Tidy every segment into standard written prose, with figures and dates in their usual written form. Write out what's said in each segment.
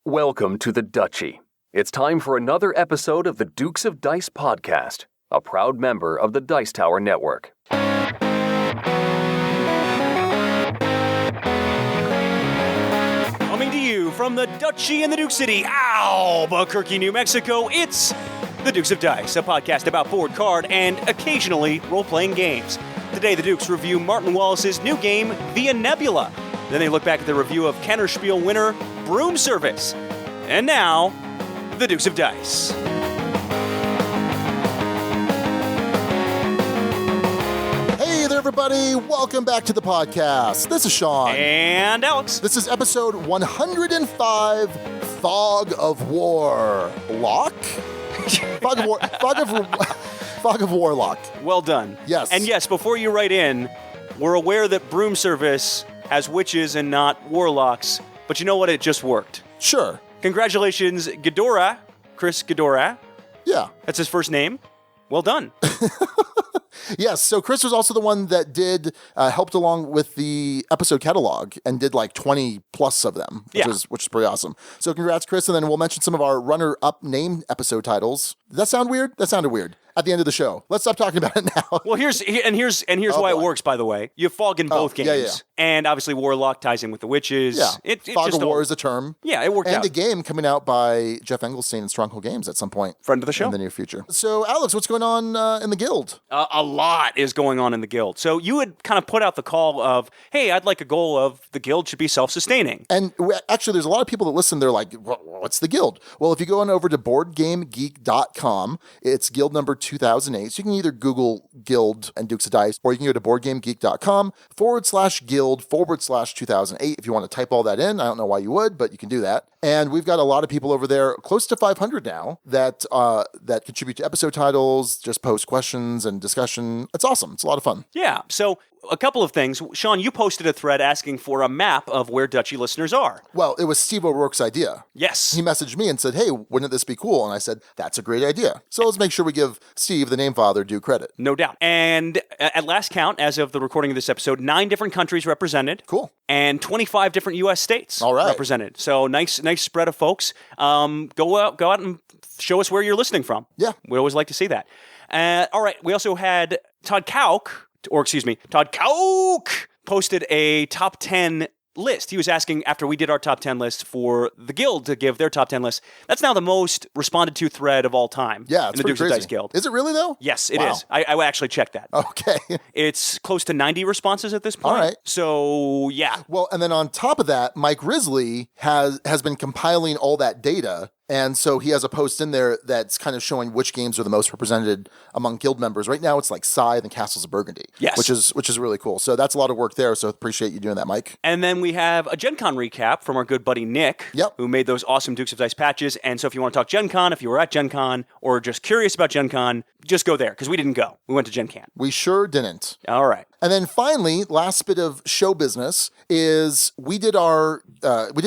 Welcome to the Duchy. It's time for another episode of the Dukes of Dice podcast, a proud member of the Dice Tower Network. Coming to you from the Duchy in the Duke City, Albuquerque, New Mexico, it's the Dukes of Dice, a podcast about board, card, and occasionally role-playing games. Today, the Dukes review Martin Wallace's new game, Via Nebula. Then they look back at the review of Kennerspiel winner, Broom Service. And now, the Dukes of Dice. Hey there, everybody. Welcome back to the podcast. This is Sean. And Alex. This is episode 105, Fog of War. Lock? Fog of Warlock. Well done. Yes. And yes, before you write in, we're aware that Broom Service has witches and not warlocks, but you know what? It just worked. Sure. Congratulations, Ghidorah, Chris Ghidorah. Yeah. That's his first name. Well done. Yes, so Chris was also the one that helped along with the episode catalog and did like 20 plus of them, which is pretty awesome. So congrats, Chris, and then we'll mention some of our runner-up named episode titles. Did that sound weird? That sounded weird. At the end of the show. Let's stop talking about it now. Well, here's why it works, by the way. You have fog in both games. Yeah. And obviously Warlock ties in with the witches. Yeah. Fog of War is a term. Yeah, it worked out. And a game coming out by Jeff Engelstein and Stronghold Games at some point. Friend of the show. In the near future. So, Alex, what's going on in the guild? A lot is going on in the guild. So you had kind of put out the call of, hey, I'd like a goal of the guild should be self-sustaining. And actually, there's a lot of people that listen. They're like, what's the guild? Well, if you go on over to BoardGameGeek.com, it's guild number 2008. So you can either Google guild and Dukes of Dice, or you can go to BoardGameGeek.com/guild/2008 if you want to type all that in. I don't know why you would, but you can do that. And we've got a lot of people over there, close to 500 now, that contribute to episode titles, just post questions and discussion. It's awesome. It's a lot of fun. Yeah. So a couple of things. Sean, you posted a thread asking for a map of where Duchy listeners are. Well, it was Steve O'Rourke's idea. Yes. He messaged me and said, hey, wouldn't this be cool? And I said, that's a great idea. So let's make sure we give Steve, the name father, due credit. No doubt. And at last count, as of the recording of this episode, 9 different countries represented. Cool. And 25 different U.S. states represented. So nice spread of folks. Go out and show us where you're listening from. Yeah. We always like to see that. All right. We also had Todd Kauk posted a top 10 list. He was asking, after we did our top 10 list, for the guild to give their top 10 list. That's now the most responded to thread of all time. Yeah, it's in the Dukes of Dice Guild. Is it really, though? Yes, it is. I actually checked that. Okay. It's close to 90 responses at this point. All right. So, yeah. Well, and then on top of that, Mike Risley has been compiling all that data. And so he has a post in there that's kind of showing which games are the most represented among guild members. Right now, it's like Scythe and Castles of Burgundy, yes, which is really cool. So that's a lot of work there. So appreciate you doing that, Mike. And then we have a Gen Con recap from our good buddy Nick, who made those awesome Dukes of Dice patches. And so if you want to talk Gen Con, if you were at Gen Con or just curious about Gen Con, just go there, because we didn't go. We went to Gen Con. We sure didn't. All right. And then finally, last bit of show business is we did a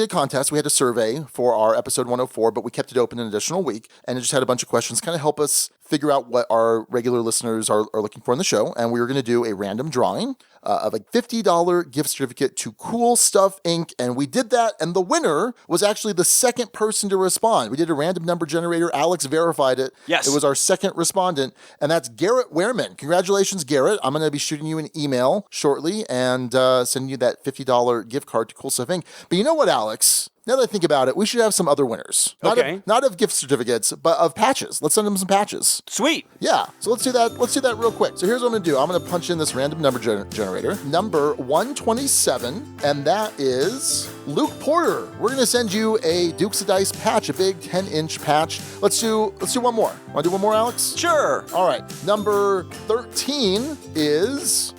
contest. We had a survey for our episode 104, but we kept it open an additional week, and it just had a bunch of questions, kind of help us figure out what our regular listeners are looking for in the show. And we were going to do a random drawing of a $50 gift certificate to Cool Stuff Inc. And we did that, and the winner was actually the second person to respond. We did a random number generator. Alex verified it. Yes. It was our second respondent, and that's Garrett Wehrman. Congratulations, Garrett. I'm going to be shooting you an email shortly and sending you that $50 gift card to Cool Stuff Inc. But you know what, Alex? Now that I think about it, we should have some other winners. Not of gift certificates, but of patches. Let's send them some patches. Sweet. Yeah. So let's do that. Let's do that real quick. So here's what I'm going to do. I'm going to punch in this random number generator, number 127, and that is Luke Porter. We're going to send you a Dukes of Dice patch, a big 10-inch patch. Let's do one more. Want to do one more, Alex? Sure. All right. Number 13 is...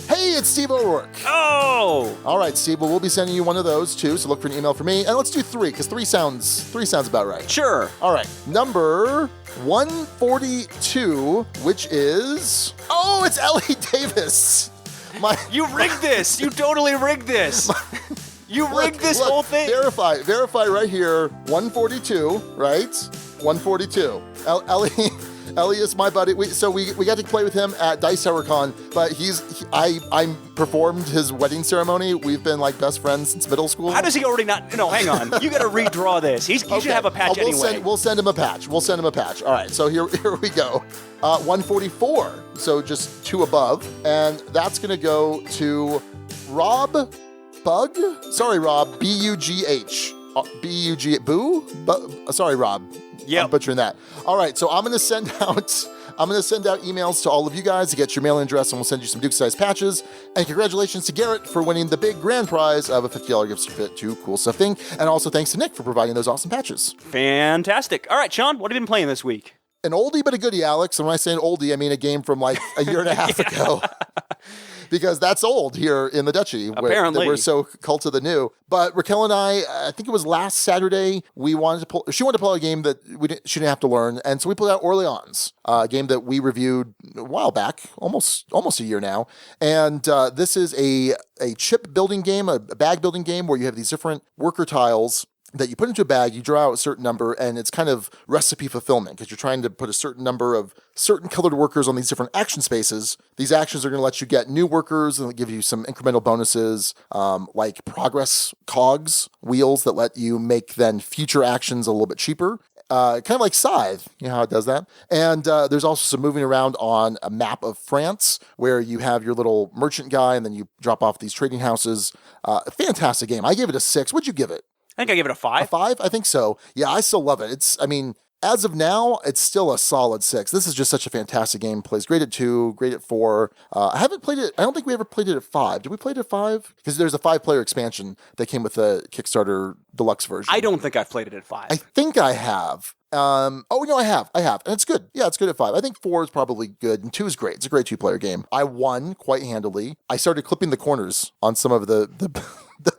Hey, it's Steve O'Rourke. Oh! All right, Steve. Well, we'll be sending you one of those, too, so look for an email from me. And let's do 3, because 3 sounds about right. Sure. All right. Number 142, which is... Oh, it's Ellie Davis. You rigged this. You totally rigged this. You rigged this whole thing. Verify right here. 142, right? 142. Elias, my buddy. We got to play with him at Dice Tower Con, but I performed his wedding ceremony. We've been like best friends since middle school. How does he already not? No, hang on. You got to redraw this. He should have a patch anyway. We'll send him a patch. All right, so here we go. 144, so just 2 above, and that's going to go to Rob Bug. Sorry, Rob. B-U-G-H. B-U-G. Boo? Sorry, Rob. Yeah, I'm butchering that. All right, so I'm going to send out emails to all of you guys to get your mailing address, and we'll send you some Duke-sized patches. And congratulations to Garrett for winning the big grand prize of a $50 gift certificate to Cool Stuff Thing. And also thanks to Nick for providing those awesome patches. Fantastic. All right, Sean, what have you been playing this week? An oldie but a goodie, Alex. And when I say an oldie, I mean a game from like a year and a half ago. Because that's old here in the Duchy. Apparently. We're so cult of the new. But Raquel and I think it was last Saturday, she wanted to play a game that she didn't have to learn. And so we pulled out Orleans, a game that we reviewed a while back, almost a year now. And this is a chip building game, a bag building game where you have these different worker tiles that you put into a bag, you draw out a certain number, and it's kind of recipe fulfillment because you're trying to put a certain number of certain colored workers on these different action spaces. These actions are going to let you get new workers and give you some incremental bonuses, like progress cogs, wheels that let you make then future actions a little bit cheaper. Kind of like Scythe, you know how it does that? And there's also some moving around on a map of France where you have your little merchant guy and then you drop off these trading houses. Fantastic game. I gave it a 6. What'd you give it? I think I gave it a 5. A 5? I think so. Yeah, I still love it. As of now, it's still a solid 6. This is just such a fantastic game. Plays great at 2, great at 4. I haven't played it. I don't think we ever played it at 5. Did we play it at 5? Because there's a 5-player expansion that came with the Kickstarter deluxe version. I don't think I've played it at 5. I think I have. I have. And it's good. Yeah, it's good at 5. I think 4 is probably good, and 2 is great. It's a great 2-player game. I won quite handily. I started clipping the corners on some of the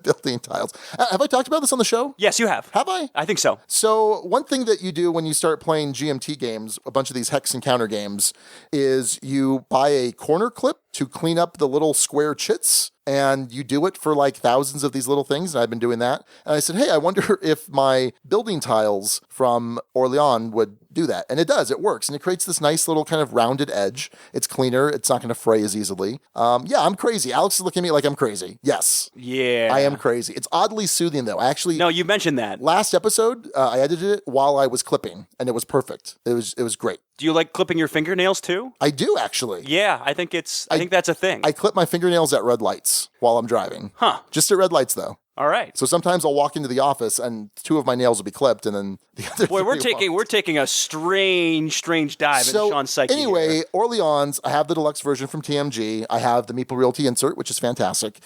building tiles. Have I talked about this on the show? Yes, you have. Have I? I think so. So one thing that you do when you start playing GMT games, a bunch of these hex and counter games, is you buy a corner clip to clean up the little square chits. And you do it for like thousands of these little things, and I've been doing that. And I said, hey, I wonder if my building tiles from Orleans would do that. And it does. It works. And it creates this nice little kind of rounded edge. It's cleaner. It's not going to fray as easily. Yeah, I'm crazy. Alex is looking at me like I'm crazy. Yes. Yeah. I am crazy. It's oddly soothing, though. No, you mentioned that. Last episode, I edited it while I was clipping, and it was perfect. It was great. Do you like clipping your fingernails too? I do, actually. Yeah, I think that's a thing. I clip my fingernails at red lights while I'm driving. Huh. Just at red lights, though. All right. So sometimes I'll walk into the office and 2 of my nails will be clipped, and then the other. Boy, we're taking a strange dive into Sean's psyche. Anyway, here. Orleans, I have the deluxe version from TMG. I have the Meeple Realty insert, which is fantastic.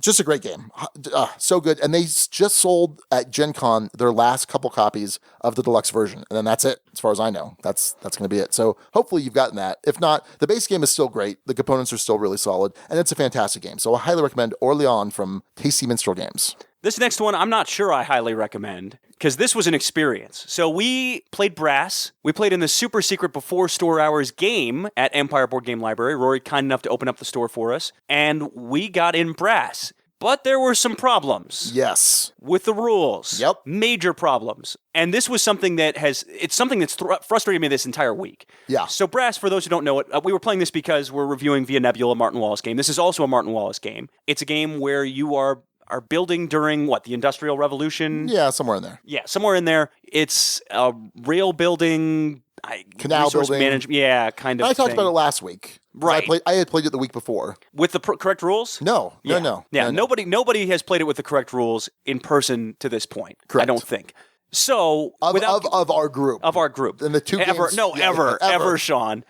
Just a great game. So good. And they just sold at Gen Con their last couple copies of the deluxe version. And then that's it, as far as I know. That's going to be it. So hopefully you've gotten that. If not, the base game is still great. The components are still really solid. And it's a fantastic game. So I highly recommend Orleans from Tasty Minstrel Games. This next one, I'm not sure I highly recommend, because this was an experience. So we played Brass. We played in the super secret before store hours game at Empire Board Game Library. Rory kind enough to open up the store for us. And we got in Brass. But there were some problems. Yes. With the rules. Yep. Major problems. And this was something that's frustrated me this entire week. Yeah. So Brass, for those who don't know it, we were playing this because we're reviewing Via Nebula, Martin Wallace game. This is also a Martin Wallace game. It's a game where you are building during, the Industrial Revolution? Yeah, somewhere in there. Yeah, somewhere in there. It's a rail building, canal building. Management, yeah, kind of I talked thing. about it last week. Right. I had played it the week before. With the correct rules? No. Yeah. No. Nobody has played it with the correct rules in person to this point. Correct. I don't think. So of our group. Of our group. And the 2 games. Ever, Sean.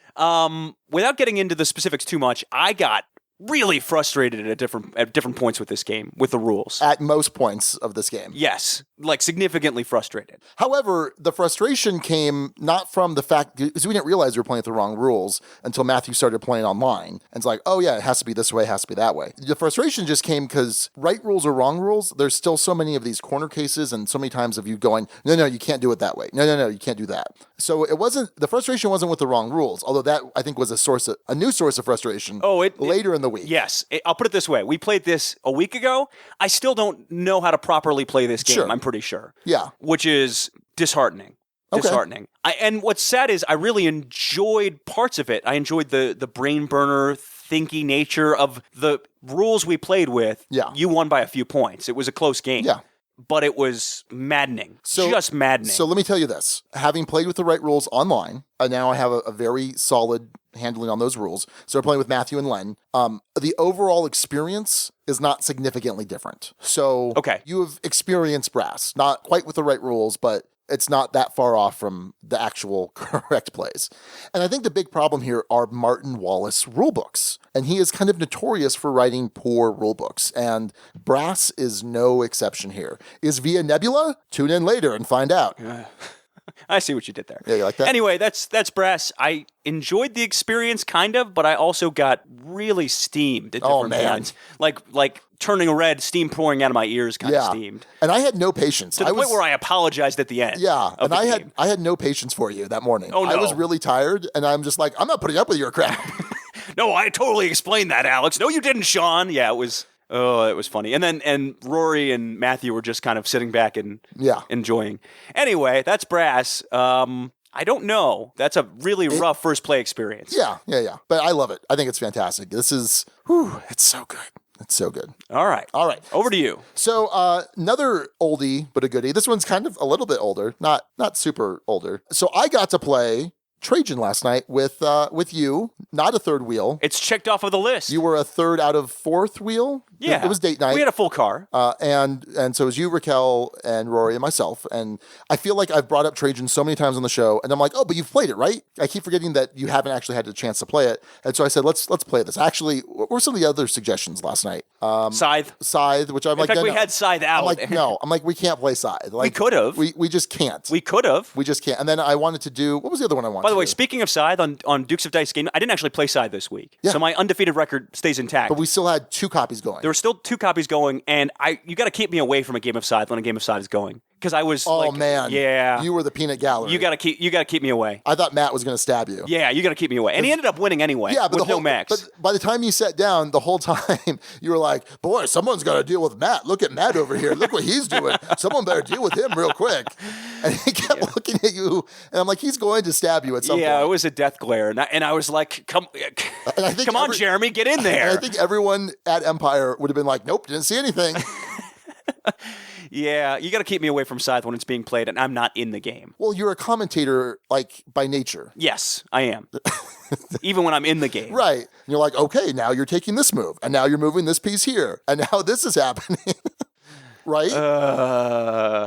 Without getting into the specifics too much, I got really frustrated at different points with this game, with the rules. At most points of this game. Yes, significantly frustrated. However, the frustration came not from the fact, because we didn't realize we were playing with the wrong rules until Matthew started playing online. And it's like, oh yeah, it has to be this way, it has to be that way. The frustration just came because right rules or wrong rules, there's still so many of these corner cases and so many times of you going, no, you can't do it that way. No, you can't do that. So the frustration wasn't with the wrong rules, although that I think was a new source of frustration later in the week. Yes. I'll put it this way. We played this a week ago. I still don't know how to properly play this game, Sure. I'm pretty sure. Yeah. Which is disheartening. disheartening. And what's sad is I really enjoyed parts of it. I enjoyed the brain burner, thinky nature of the rules we played with. Yeah. You won by a few points. It was a close game. Yeah. But it was maddening. Just maddening. So let me tell you this. Having played with the right rules online, now I have a very solid handling on those rules. So we're playing with Matthew and Len. The overall experience is not significantly different. So you have experienced Brass, not quite with the right rules, but it's not that far off from the actual correct plays. And I think the big problem here are Martin Wallace rulebooks. And he is kind of notorious for writing poor rulebooks. And Brass is no exception here. Is Via Nebula? Tune in later and find out. I see what you did there. Yeah, you like that? Anyway, that's Brass. I enjoyed the experience kind of, but I also got really steamed at different points. Like turning red, steam pouring out of my ears kind of steamed. And I had no patience. To the point where I apologized at the end. Yeah, and I had no patience for you that morning. Oh, no. I was really tired, and I'm just like, I'm not putting up with your crap. No, I totally explained that, Alex. No, you didn't, Sean. Yeah, it was funny. And Rory and Matthew were just kind of sitting back and enjoying. Anyway, that's Brass. I don't know. That's a really rough first play experience. Yeah. But I love it. I think it's fantastic. This is, it's so good. It's so good. All right. Over to you. So another oldie but a goodie. This one's kind of a little bit older, not super older. So I got to play Trajan last night with you, not a third wheel. It's checked off of the list. You were a third out of fourth wheel. Yeah, it was date night. We had a full car, and so it was you, Raquel, and Rory, and myself. And I feel like I've brought up Trajan so many times on the show, and I'm like, oh, but you've played it, right? I keep forgetting that you haven't actually had a chance to play it, and so I said, let's play this. Actually, what were some of the other suggestions last night? Scythe, which I'm like, in fact, we had Scythe out. I'm like, we can't play Scythe. Like, we could have. We just can't. We could have. We just can't. And then I wanted to do, what was the other one I wanted? By the way, speaking of Scythe on Dukes of Dice game, I didn't actually play Scythe this week, so my undefeated record stays intact. But we still had 2 copies going. There were still 2 copies going, and you got to keep me away from a game of Scythe when a game of Scythe is going, because I was you were the peanut gallery. You got to keep me away. I thought Matt was going to stab you. Yeah, you got to keep me away, and he ended up winning anyway. Yeah, but with no max. But by the time you sat down, the whole time you were like, "Boy, someone's got to deal with Matt. Look at Matt over here. Look what he's doing. Someone better deal with him real quick." And he kept looking at you, and I'm like, "He's going to stab you at some point." Yeah, it was a death glare, and I was like, "Come on, Jeremy, get in there." And I think everyone at Empire would have been like, "Nope, didn't see anything." Yeah, you got to keep me away from Scythe when it's being played, and I'm not in the game. Well, you're a commentator, like, by nature. Yes, I am. Even when I'm in the game. Right. And you're like, okay, now you're taking this move, and now you're moving this piece here, and now this is happening. Right?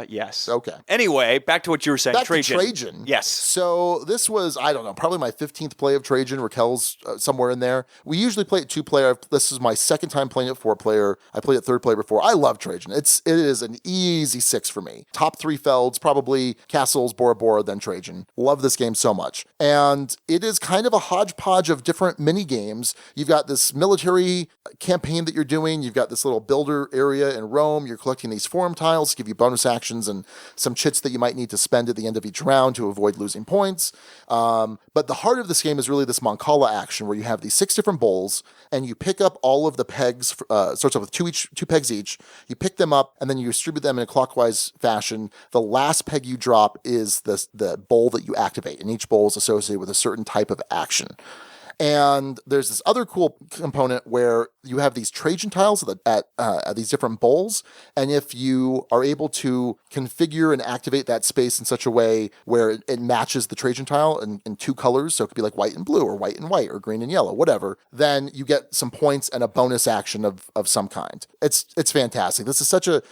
Yes. Okay. Anyway, back to what you were saying. Back Trajan. to Trajan. Yes. So this was, I don't know, probably my 15th play of Trajan. Raquel's somewhere in there. We usually play it 2-player. This is my second time playing it 4-player. I played it 3rd player before. I love Trajan. It is an easy 6 for me. Top 3 Felds, probably Castles, Bora Bora, then Trajan. Love this game so much. And it is kind of a hodgepodge of different mini games. You've got this military campaign that you're doing. You've got this little builder area in Rome. You're collecting these forum tiles, give you bonus actions and some chits that you might need to spend at the end of each round to avoid losing points. But the heart of this game is really this Mancala action where you have these 6 different bowls and you pick up all of the pegs, starts off with 2 pegs each. You pick them up and then you distribute them in a clockwise fashion. The last peg you drop is the bowl that you activate, and each bowl is associated with a certain type of action. And there's this other cool component where you have these Trajan tiles at these different bowls. And if you are able to configure and activate that space in such a way where it matches the Trajan tile in 2 colors, so it could be like white and blue or white and white or green and yellow, whatever, then you get some points and a bonus action of some kind. It's fantastic. This is such a...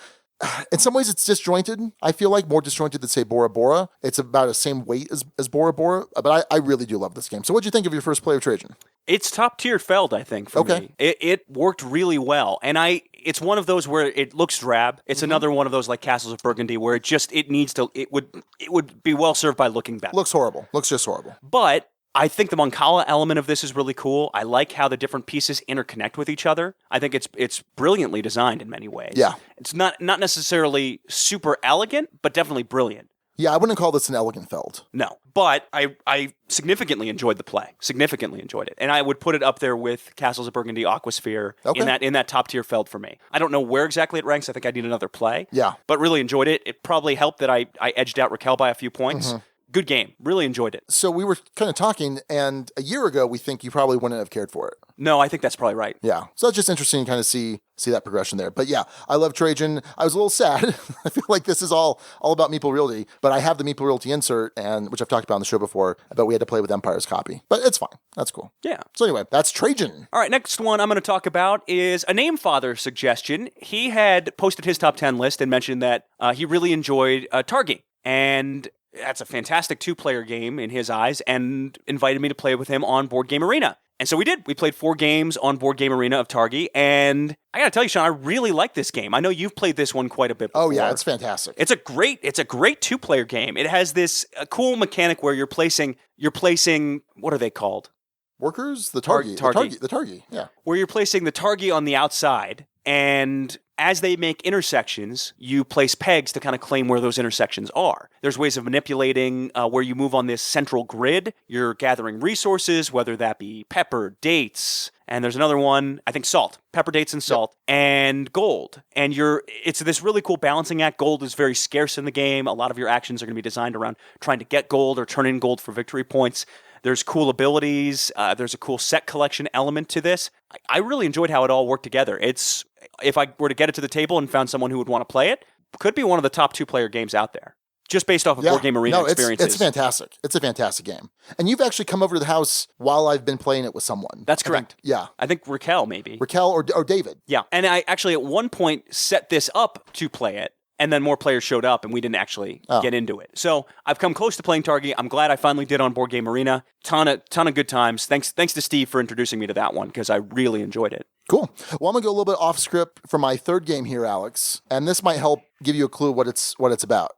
In some ways, it's disjointed. I feel like more disjointed than, say, Bora Bora. It's about the same weight as Bora Bora, but I really do love this game. So what'd you think of your first play of Trajan? It's top-tier Feld, I think, for me. It worked really well, and it's one of those where it looks drab. It's another one of those like Castles of Burgundy where it would be well served by looking better. Looks horrible. Looks just horrible. But I think the Mancala element of this is really cool. I like how the different pieces interconnect with each other. I think it's brilliantly designed in many ways. Yeah. It's not necessarily super elegant, but definitely brilliant. Yeah, I wouldn't call this an elegant Feld. No, but I significantly enjoyed the play. Significantly enjoyed it. And I would put it up there with Castles of Burgundy, Aquasphere, in that top tier Feld for me. I don't know where exactly it ranks. I think I need another play. Yeah. But really enjoyed it. It probably helped that I edged out Raquel by a few points. Good game. Really enjoyed it. So we were kind of talking, and a year ago, we think you probably wouldn't have cared for it. No, I think that's probably right. Yeah. So it's just interesting to kind of see that progression there. But yeah, I love Trajan. I was a little sad. I feel like this is all about Meeple Realty, but I have the Meeple Realty insert, and which I've talked about on the show before, but we had to play with Empire's copy. But it's fine. That's cool. Yeah. So anyway, that's Trajan. All right, next one I'm going to talk about is a Namefather suggestion. He had posted his top 10 list and mentioned that he really enjoyed Targi. And that's a fantastic two-player game in his eyes, and invited me to play with him on Board Game Arena. And so we did. We played 4 games on Board Game Arena of Targi, and I got to tell you, Sean, I really like this game. I know you've played this one quite a bit before. Oh yeah, it's fantastic. It's a great two-player game. It has this cool mechanic where you're placing what are they called? Workers? The Targi. The Targi, yeah. Where you're placing the Targi on the outside, and as they make intersections, you place pegs to kind of claim where those intersections are. There's ways of manipulating where you move on this central grid. You're gathering resources, whether that be pepper, dates, and there's another one, I think salt. Pepper, dates, and salt, and gold. And it's this really cool balancing act. Gold is very scarce in the game. A lot of your actions are going to be designed around trying to get gold or turn in gold for victory points. There's cool abilities. There's a cool set collection element to this. I really enjoyed how it all worked together. If I were to get it to the table and found someone who would want to play it, could be one of the top two-player games out there, just based off of Board Game Arena experiences. It's fantastic. It's a fantastic game. And you've actually come over to the house while I've been playing it with someone. That's correct. I think Raquel, maybe. Raquel or David. Yeah. And I actually at one point set this up to play it, and then more players showed up, and we didn't actually get into it. So I've come close to playing Targi. I'm glad I finally did on Board Game Arena. Ton of good times. Thanks to Steve for introducing me to that one, because I really enjoyed it. Cool. Well, I'm going to go a little bit off script for my third game here, Alex. And this might help give you a clue what it's about.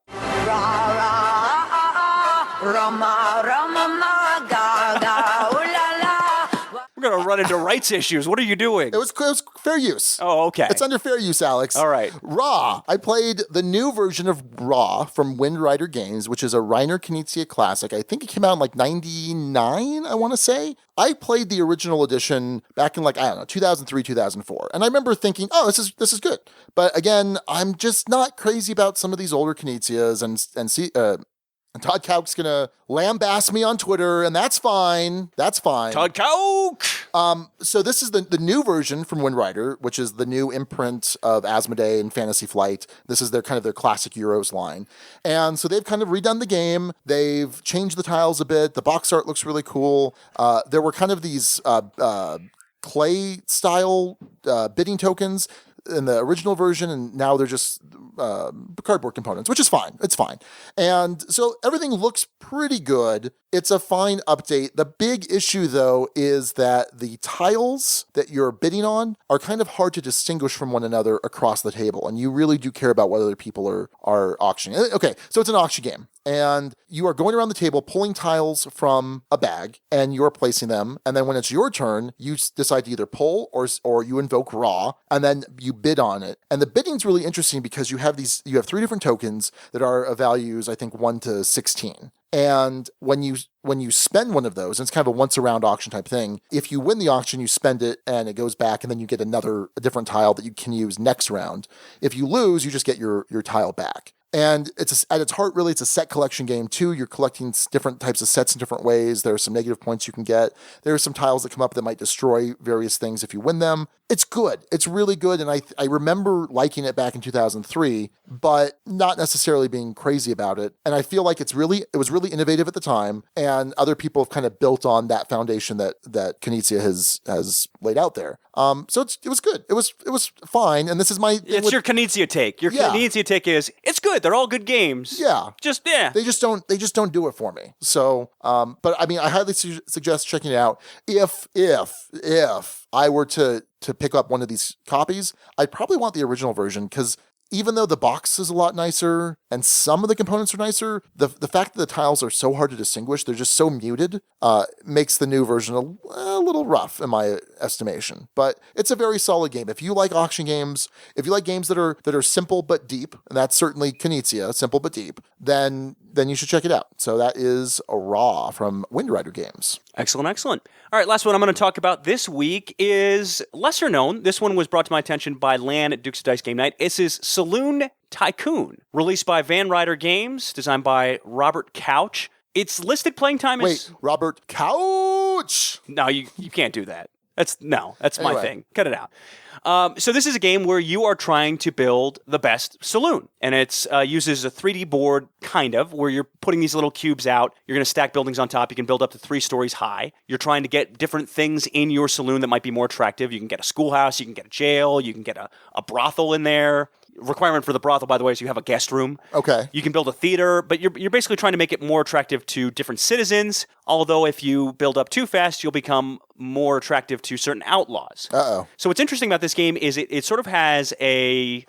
We're going to run into rights issues. What are you doing? It was fair use. Oh, okay. It's under fair use, Alex. All right. Ra. I played the new version of Ra from Wind Rider Games, which is a Reiner Knizia classic. I think it came out in like 99, I want to say. I played the original edition back in 2003, 2004. And I remember thinking, oh, this is good. But again, I'm just not crazy about some of these older Knizias and Todd Kauk's going to lambaste me on Twitter, and that's fine. That's fine. Todd Kauk! So this is the new version from Wind Rider, which is the new imprint of Asmodee and Fantasy Flight. This is their classic Euros line. And so they've kind of redone the game. They've changed the tiles a bit. The box art looks really cool. There were kind of these clay style bidding tokens in the original version, and now they're just cardboard components, which is fine. It's fine. And so everything looks pretty good. It's a fine update. The big issue, though, is that the tiles that you're bidding on are kind of hard to distinguish from one another across the table, and you really do care about what other people are auctioning. Okay, so it's an auction game, and you are going around the table pulling tiles from a bag, and you're placing them, and then when it's your turn, you decide to either pull or you invoke Ra, and then you bid on it. And the bidding's really interesting because you have 3 different tokens that are of values, I think 1 to 16. And when you spend one of those, and it's kind of a once around auction type thing, if you win the auction, you spend it and it goes back, and then you get a different tile that you can use next round. If you lose, you just get your tile back. And at its heart, really, it's a set collection game, too. You're collecting different types of sets in different ways. There are some negative points you can get. There are some tiles that come up that might destroy various things if you win them. It's good. It's really good. And I remember liking it back in 2003, but not necessarily being crazy about it. And I feel like it was really innovative at the time. And other people have kind of built on that foundation that Knizia has laid out there. So it was good. It was fine. And this is my... It's your Knizia take. Your Knizia take is, it's good. They're all good games. Yeah. They just don't do it for me. So, but I mean, I highly suggest checking it out. If I were to pick up one of these copies, I'd probably want the original version, because even though the box is a lot nicer and some of the components are nicer, the fact that the tiles are so hard to distinguish, they're just so muted, makes the new version a little rough in my estimation. But it's a very solid game. If you like auction games, if you like games that are simple but deep, and that's certainly Knizia, simple but deep, then you should check it out. So that is a Raw from Wind Rider Games. Excellent. All right, last one I'm going to talk about this week is lesser known. This one was brought to my attention by Lan at Dukes of Dice Game Night. This is Saloon Tycoon, released by Van Ryder Games, designed by Robert Couch. Its listed playing time is... Wait, Robert Couch! No, you can't do that. That's my Anyway. thing. Cut it out. So this is a game where you are trying to build the best saloon, and it's uses a 3D board, kind of, where you're putting these little cubes out. You're going to stack buildings on top. You can build up to 3 stories high. You're trying to get different things in your saloon that might be more attractive. You can get a schoolhouse. You can get a jail. You can get a brothel in there. Requirement for the brothel, by the way, is you have a guest room. Okay. You can build a theater, but you're basically trying to make it more attractive to different citizens, although if you build up too fast, you'll become more attractive to certain outlaws. Uh-oh. So what's interesting about this game is it sort of has a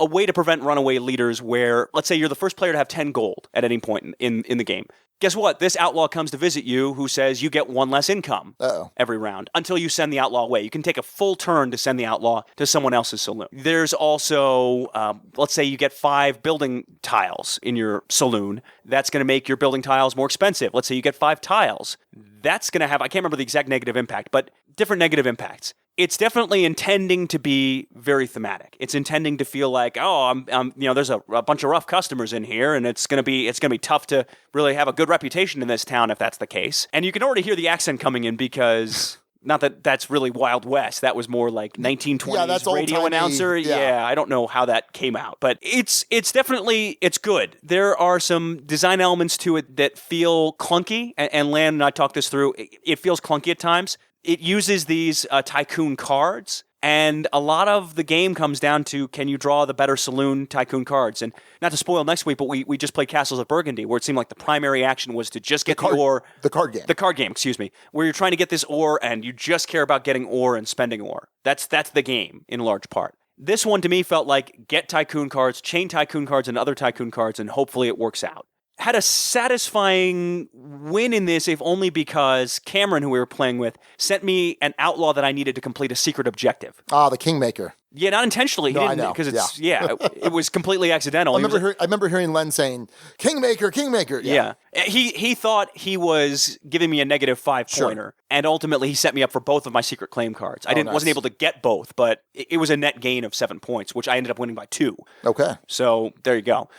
way to prevent runaway leaders where, let's say you're the first player to have 10 gold at any point in the game. Guess what? This outlaw comes to visit you who says you get 1 less income every round until you send the outlaw away. You can take a full turn to send the outlaw to someone else's saloon. There's also, let's say you get 5 building tiles in your saloon. That's going to make your building tiles more expensive. Let's say you get 5 tiles. That's going to have, I can't remember the exact negative impact, but different negative impacts. It's definitely intending to be very thematic. It's intending to feel like, oh, there's a bunch of rough customers in here, and it's gonna be tough to really have a good reputation in this town if that's the case. And you can already hear the accent coming in because, not that that's really Wild West. That was more like 1920s that's radio old-timey, announcer. yeah. I don't know how that came out, but it's definitely good. There are some design elements to it that feel clunky, and Lan and I talked this through. It feels clunky at times. It uses these tycoon cards, and a lot of the game comes down to, can you draw the better saloon tycoon cards? And not to spoil next week, but we just played Castles of Burgundy, where it seemed like the primary action was to just get the ore. The card game. The card game, excuse me, where you're trying to get this ore, and you just care about getting ore and spending ore. That's the game, in large part. This one, to me, felt like get tycoon cards, chain tycoon cards, and other tycoon cards, and hopefully it works out. Had a satisfying win in this, if only because Cameron, who we were playing with, sent me an outlaw that I needed to complete a secret objective. Ah, the Kingmaker. Yeah, not intentionally. No, He I didn't, know. because it was completely accidental. I remember hearing Len saying, Kingmaker, Kingmaker. Yeah. He thought he was giving me a negative 5-pointer, and ultimately he set me up for both of my secret claim cards. I wasn't able to get both, but it was a net gain of 7 points, which I ended up winning by 2. Okay. So there you go.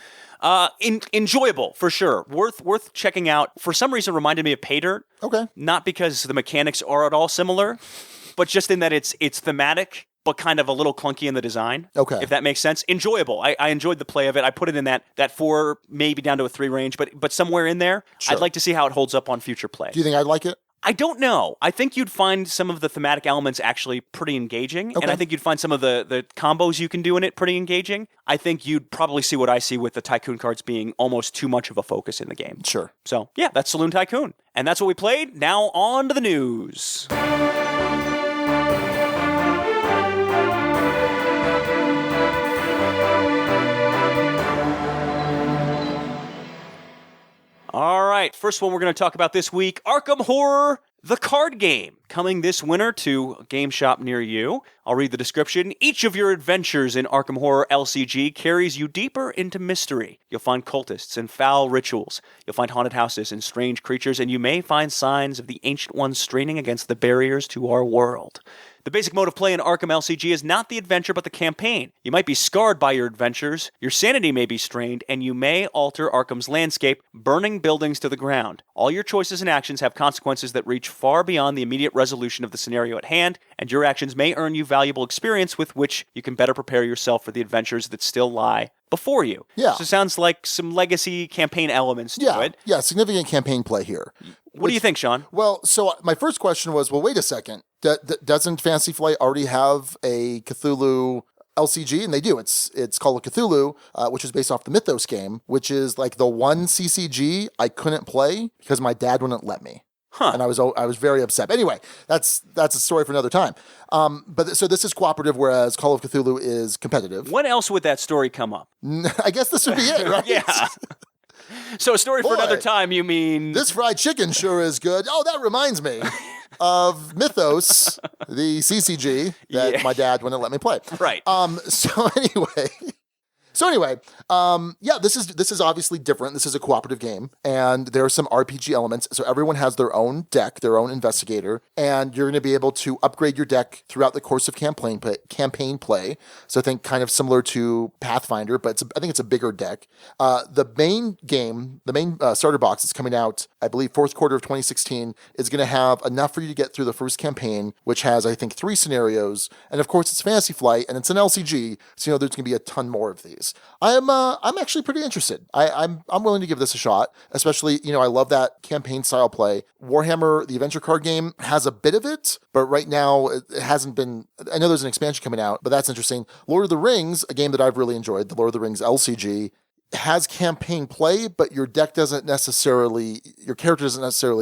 Enjoyable for sure. Worth checking out. For some reason, reminded me of Pay Dirt. Okay. Not because the mechanics are at all similar, but just in that it's thematic, but kind of a little clunky in the design. Okay. If that makes sense. Enjoyable. I enjoyed the play of it. I put it in that 4, maybe down to a 3 range, but somewhere in there. Sure. I'd like to see how it holds up on future play. Do you think I'd like it? I don't know. I think you'd find some of the thematic elements actually pretty engaging, and I think you'd find some of the combos you can do in it pretty engaging. I think you'd probably see what I see with the Tycoon cards being almost too much of a focus in the game. Sure. So, yeah, that's Saloon Tycoon. And that's what we played. Now on to the news. All right, first one we're going to talk about this week, Arkham Horror, the card game, coming this winter to a game shop near you. I'll read the description. Each of your adventures in Arkham Horror LCG carries you deeper into mystery. You'll find cultists and foul rituals. You'll find haunted houses and strange creatures, and you may find signs of the Ancient Ones straining against the barriers to our world. The basic mode of play in Arkham LCG is not the adventure, but the campaign. You might be scarred by your adventures, your sanity may be strained, and you may alter Arkham's landscape, burning buildings to the ground. All your choices and actions have consequences that reach far beyond the immediate resolution of the scenario at hand, and your actions may earn you valuable experience with which you can better prepare yourself for the adventures that still lie before you. Yeah. So it sounds like some legacy campaign elements to it. Yeah, significant campaign play here. What do you think, Sean? Well, so my first question was, well, wait a second. Doesn't Fantasy Flight already have a Cthulhu LCG? And they do. It's called a Cthulhu, which is based off the Mythos game, which is like the one CCG I couldn't play because my dad wouldn't let me. Huh. And I was very upset. But anyway, that's a story for another time. So this is cooperative, whereas Call of Cthulhu is competitive. When else would that story come up? I guess this would be it, right? Yeah. So a story for another time, you mean? This fried chicken sure is good. Oh, that reminds me of Mythos, the CCG that my dad wouldn't let me play. Right. So anyway, So anyway, this is obviously different. This is a cooperative game, and there are some RPG elements. So everyone has their own deck, their own investigator, and you're going to be able to upgrade your deck throughout the course of campaign play. So I think kind of similar to Pathfinder, but I think it's a bigger deck. The main starter box is coming out, I believe, fourth quarter of 2016, is going to have enough for you to get through the first campaign, which has, I think, 3 scenarios. And of course, it's Fantasy Flight, and it's an LCG, so there's going to be a ton more of these. I'm actually pretty interested. I'm willing to give this a shot, especially, I love that campaign style play. Warhammer, the adventure card game, has a bit of it, but right now it hasn't been. I know there's an expansion coming out, but that's interesting. Lord of the Rings, a game that I've really enjoyed, the Lord of the Rings LCG, has campaign play, but your character doesn't necessarily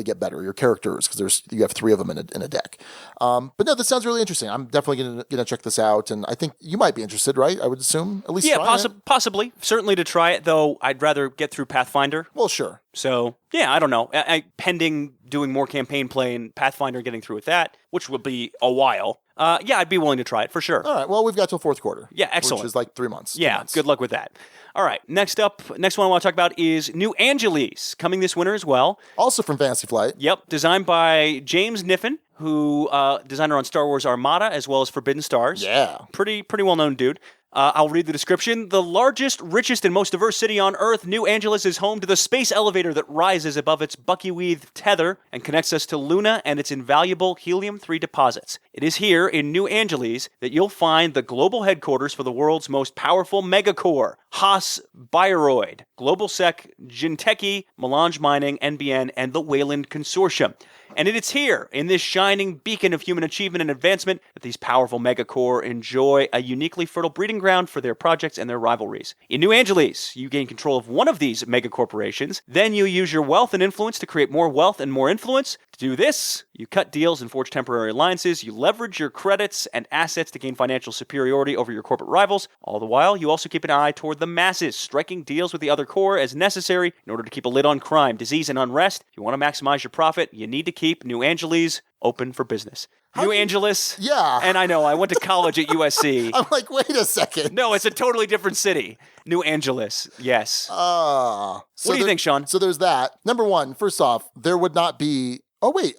get better. Your characters, because you have 3 of them in a deck. But no, this sounds really interesting. I'm definitely gonna check this out, and I think you might be interested, right? I would assume at least. Yeah, possibly. Certainly to try it, though. I'd rather get through Pathfinder. Well, sure. So yeah, I don't know. Pending doing more campaign play and Pathfinder, getting through with that, which would be a while. I'd be willing to try it for sure. All right. Well, we've got till fourth quarter. Yeah, excellent. Which is like 3 months. Yeah, good luck with that. All right, next one I want to talk about is New Angeles, coming this winter as well. Also from Fantasy Flight. Yep, designed by James Niffen, who designer on Star Wars Armada as well as Forbidden Stars. Yeah. Pretty well-known dude. I'll read the description. The largest, richest, and most diverse city on Earth, New Angeles is home to the space elevator that rises above its buckyweed tether and connects us to Luna and its invaluable helium-3 deposits. It is here in New Angeles that you'll find the global headquarters for the world's most powerful megacore, Haas Bioroid, GlobalSec, Jinteki, Melange Mining, NBN, and the Wayland Consortium. And it is here, in this shining beacon of human achievement and advancement, that these powerful megacore enjoy a uniquely fertile breeding ground for their projects and their rivalries. In New Angeles, you gain control of one of these megacorporations, then you use your wealth and influence to create more wealth and more influence. To do this, you cut deals and forge temporary alliances, you leverage your credits and assets to gain financial superiority over your corporate rivals. All the while, you also keep an eye toward the masses, striking deals with the other core as necessary in order to keep a lid on crime, disease, and unrest. If you want to maximize your profit, you need to keep New Angeles open for business. New Angeles? Yeah. And I know, I went to college at USC. I'm like, wait a second. No, it's a totally different city. New Angeles, yes. What do you think, Sean? So there's that. Number one, first off, there would not be... Oh, wait,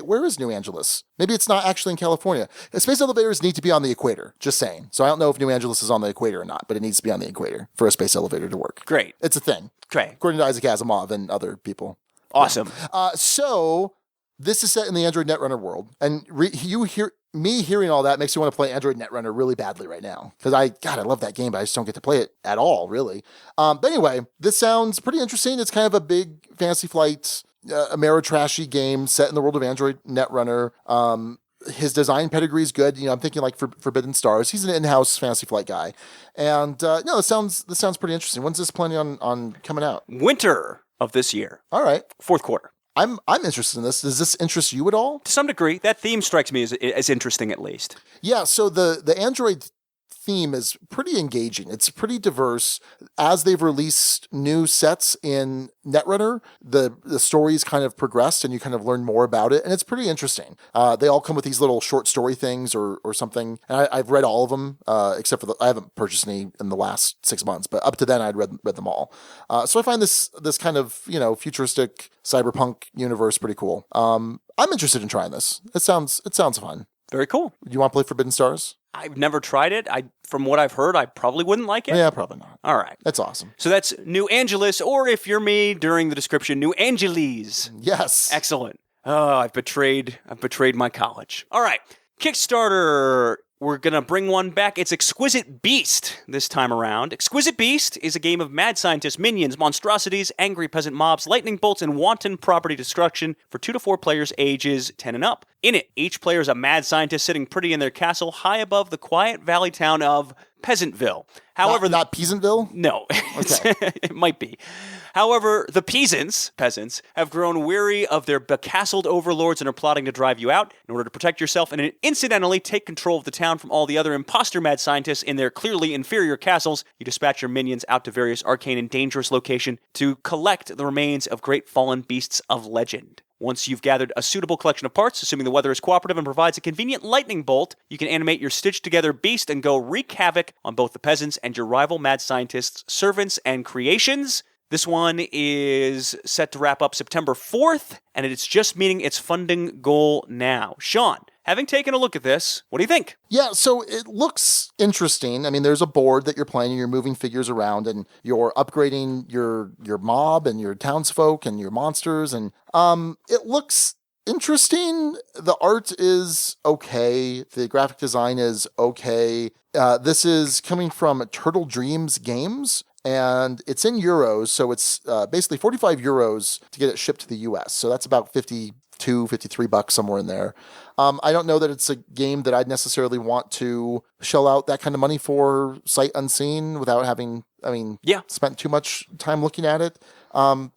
where is New Angeles? Maybe it's not actually in California. The space elevators need to be on the equator, just saying. So I don't know if New Angeles is on the equator or not, but it needs to be on the equator for a space elevator to work. Great. It's a thing. Great. According to Isaac Asimov and other people. Awesome. Yeah. So this is set in the Android Netrunner world. And hearing all that makes me want to play Android Netrunner really badly right now. Because I love that game, but I just don't get to play it at all, really. But anyway, this sounds pretty interesting. It's kind of a big Fantasy Flight... Ameritrashy game set in the world of Android Netrunner. His design pedigree is good. I'm thinking like Forbidden Stars. He's an in-house Fantasy Flight guy, and this sounds pretty interesting. When's this planning on coming out? Winter of this year. All right, fourth quarter. I'm interested in this. Does this interest you at all? To some degree, that theme strikes me as interesting, at least. Yeah. So the Android theme is pretty engaging. It's pretty diverse. As they've released new sets in Netrunner, the stories kind of progressed and you kind of learn more about it, and it's pretty interesting. They all come with these little short story things or something, and I've read all of them, except for I haven't purchased any in the last 6 months, but up to then I'd read them all. So I find this kind of, futuristic cyberpunk universe pretty cool. I'm interested in trying this. It sounds fun. Very cool. Do you want to play Forbidden Stars? I've never tried it. From what I've heard, I probably wouldn't like it. Yeah, probably not. All right. That's awesome. So that's New Angeles, or if you're me, during the description, New Angeles. Yes. Excellent. Oh, I've betrayed my college. All right. Kickstarter. We're going to bring one back. It's Exquisite Beast this time around. Exquisite Beast is a game of mad scientists, minions, monstrosities, angry peasant mobs, lightning bolts, and wanton property destruction for 2 to 4 players ages 10 and up. In it, each player is a mad scientist sitting pretty in their castle high above the quiet valley town of Peasantville. However, not Peasantville? No. Okay. It might be. However, the peasants, have grown weary of their becastled overlords and are plotting to drive you out. In order to protect yourself and incidentally take control of the town from all the other imposter mad scientists in their clearly inferior castles, you dispatch your minions out to various arcane and dangerous locations to collect the remains of great fallen beasts of legend. Once you've gathered a suitable collection of parts, assuming the weather is cooperative and provides a convenient lightning bolt, you can animate your stitched-together beast and go wreak havoc on both the peasants and your rival mad scientists' servants and creations. This one is set to wrap up September 4th, and it's just meeting its funding goal now. Sean, having taken a look at this, what do you think? Yeah, so it looks interesting. I mean, there's a board that you're playing and you're moving figures around and you're upgrading your mob and your townsfolk and your monsters. And it looks interesting. The art is okay. The graphic design is okay. This is coming from Turtle Dreams Games. And it's in euros, so it's basically 45 euros to get it shipped to the US. So that's about $52, $53 somewhere in there. I don't know that it's a game that I'd necessarily want to shell out that kind of money for sight unseen without having, spent too much time looking at it. It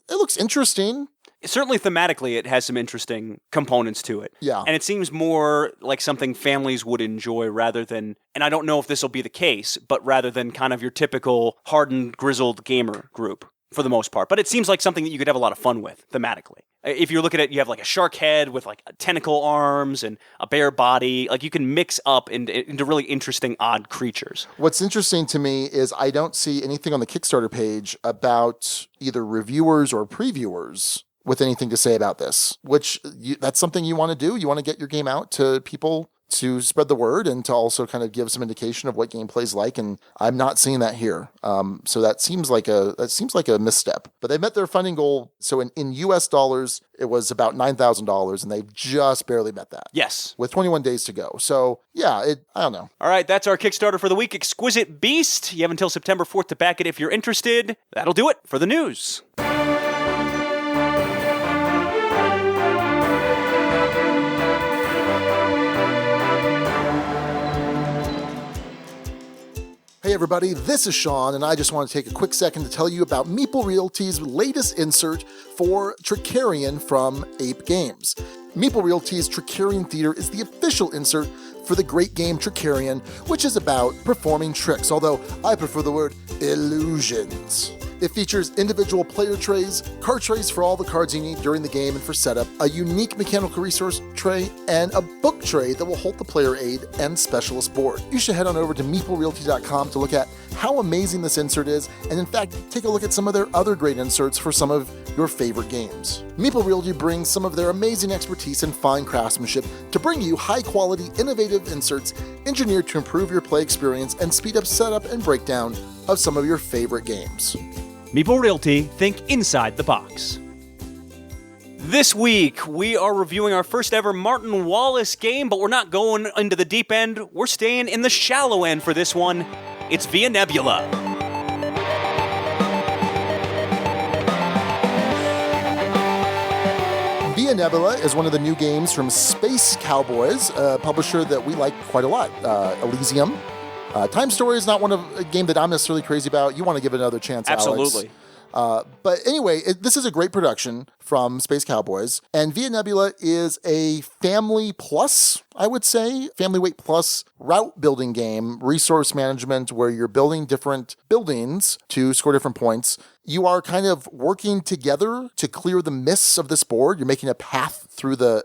looks interesting. Certainly thematically, it has some interesting components to it. Yeah. And it seems more like something families would enjoy rather than, and I don't know if this will be the case, but rather than kind of your typical hardened, grizzled gamer group for the most part. But it seems like something that you could have a lot of fun with thematically. If you look at it, you have like a shark head with like tentacle arms and a bear body. Like you can mix up into really interesting, odd creatures. What's interesting to me is I don't see anything on the Kickstarter page about either reviewers or previewers with anything to say about this, which that's something you want to do. You want to get your game out to people to spread the word and to also kind of give some indication of what gameplay's like. And I'm not seeing that here. So that seems like a misstep, but they met their funding goal. So in US dollars, it was about $9,000 and they've just barely met that. Yes. With 21 days to go. So yeah, I don't know. All right. That's our Kickstarter for the week. Exquisite Beast. You have until September 4th to back it if you're interested. That'll do it for the news. Hey everybody, this is Sean, and I just want to take a quick second to tell you about Meeple Realty's latest insert for Trickerion from Ape Games. Meeple Realty's Trickerion Theater is the official insert for the great game Trickerion, which is about performing tricks, although I prefer the word illusions. It features individual player trays, card trays for all the cards you need during the game and for setup, a unique mechanical resource tray, and a book tray that will hold the player aid and specialist board. You should head on over to meeplerealty.com to look at how amazing this insert is, and in fact, take a look at some of their other great inserts for some of your favorite games. Meeple Realty brings some of their amazing expertise and fine craftsmanship to bring you high-quality, innovative inserts engineered to improve your play experience and speed up setup and breakdown of some of your favorite games. Meeple Realty, think inside the box. This week, we are reviewing our first ever Martin Wallace game, but we're not going into the deep end. We're staying in the shallow end for this one. It's Via Nebula. Via Nebula is one of the new games from Space Cowboys, a publisher that we like quite a lot, Elysium. Time Story is not a game that I'm necessarily crazy about. You want to give it another chance, Absolutely. Alex. But anyway, this is a great production from Space Cowboys. And Via Nebula is a family plus, I would say, family weight plus route building game, resource management, where you're building different buildings to score different points. You are kind of working together to clear the mists of this board. You're making a path through the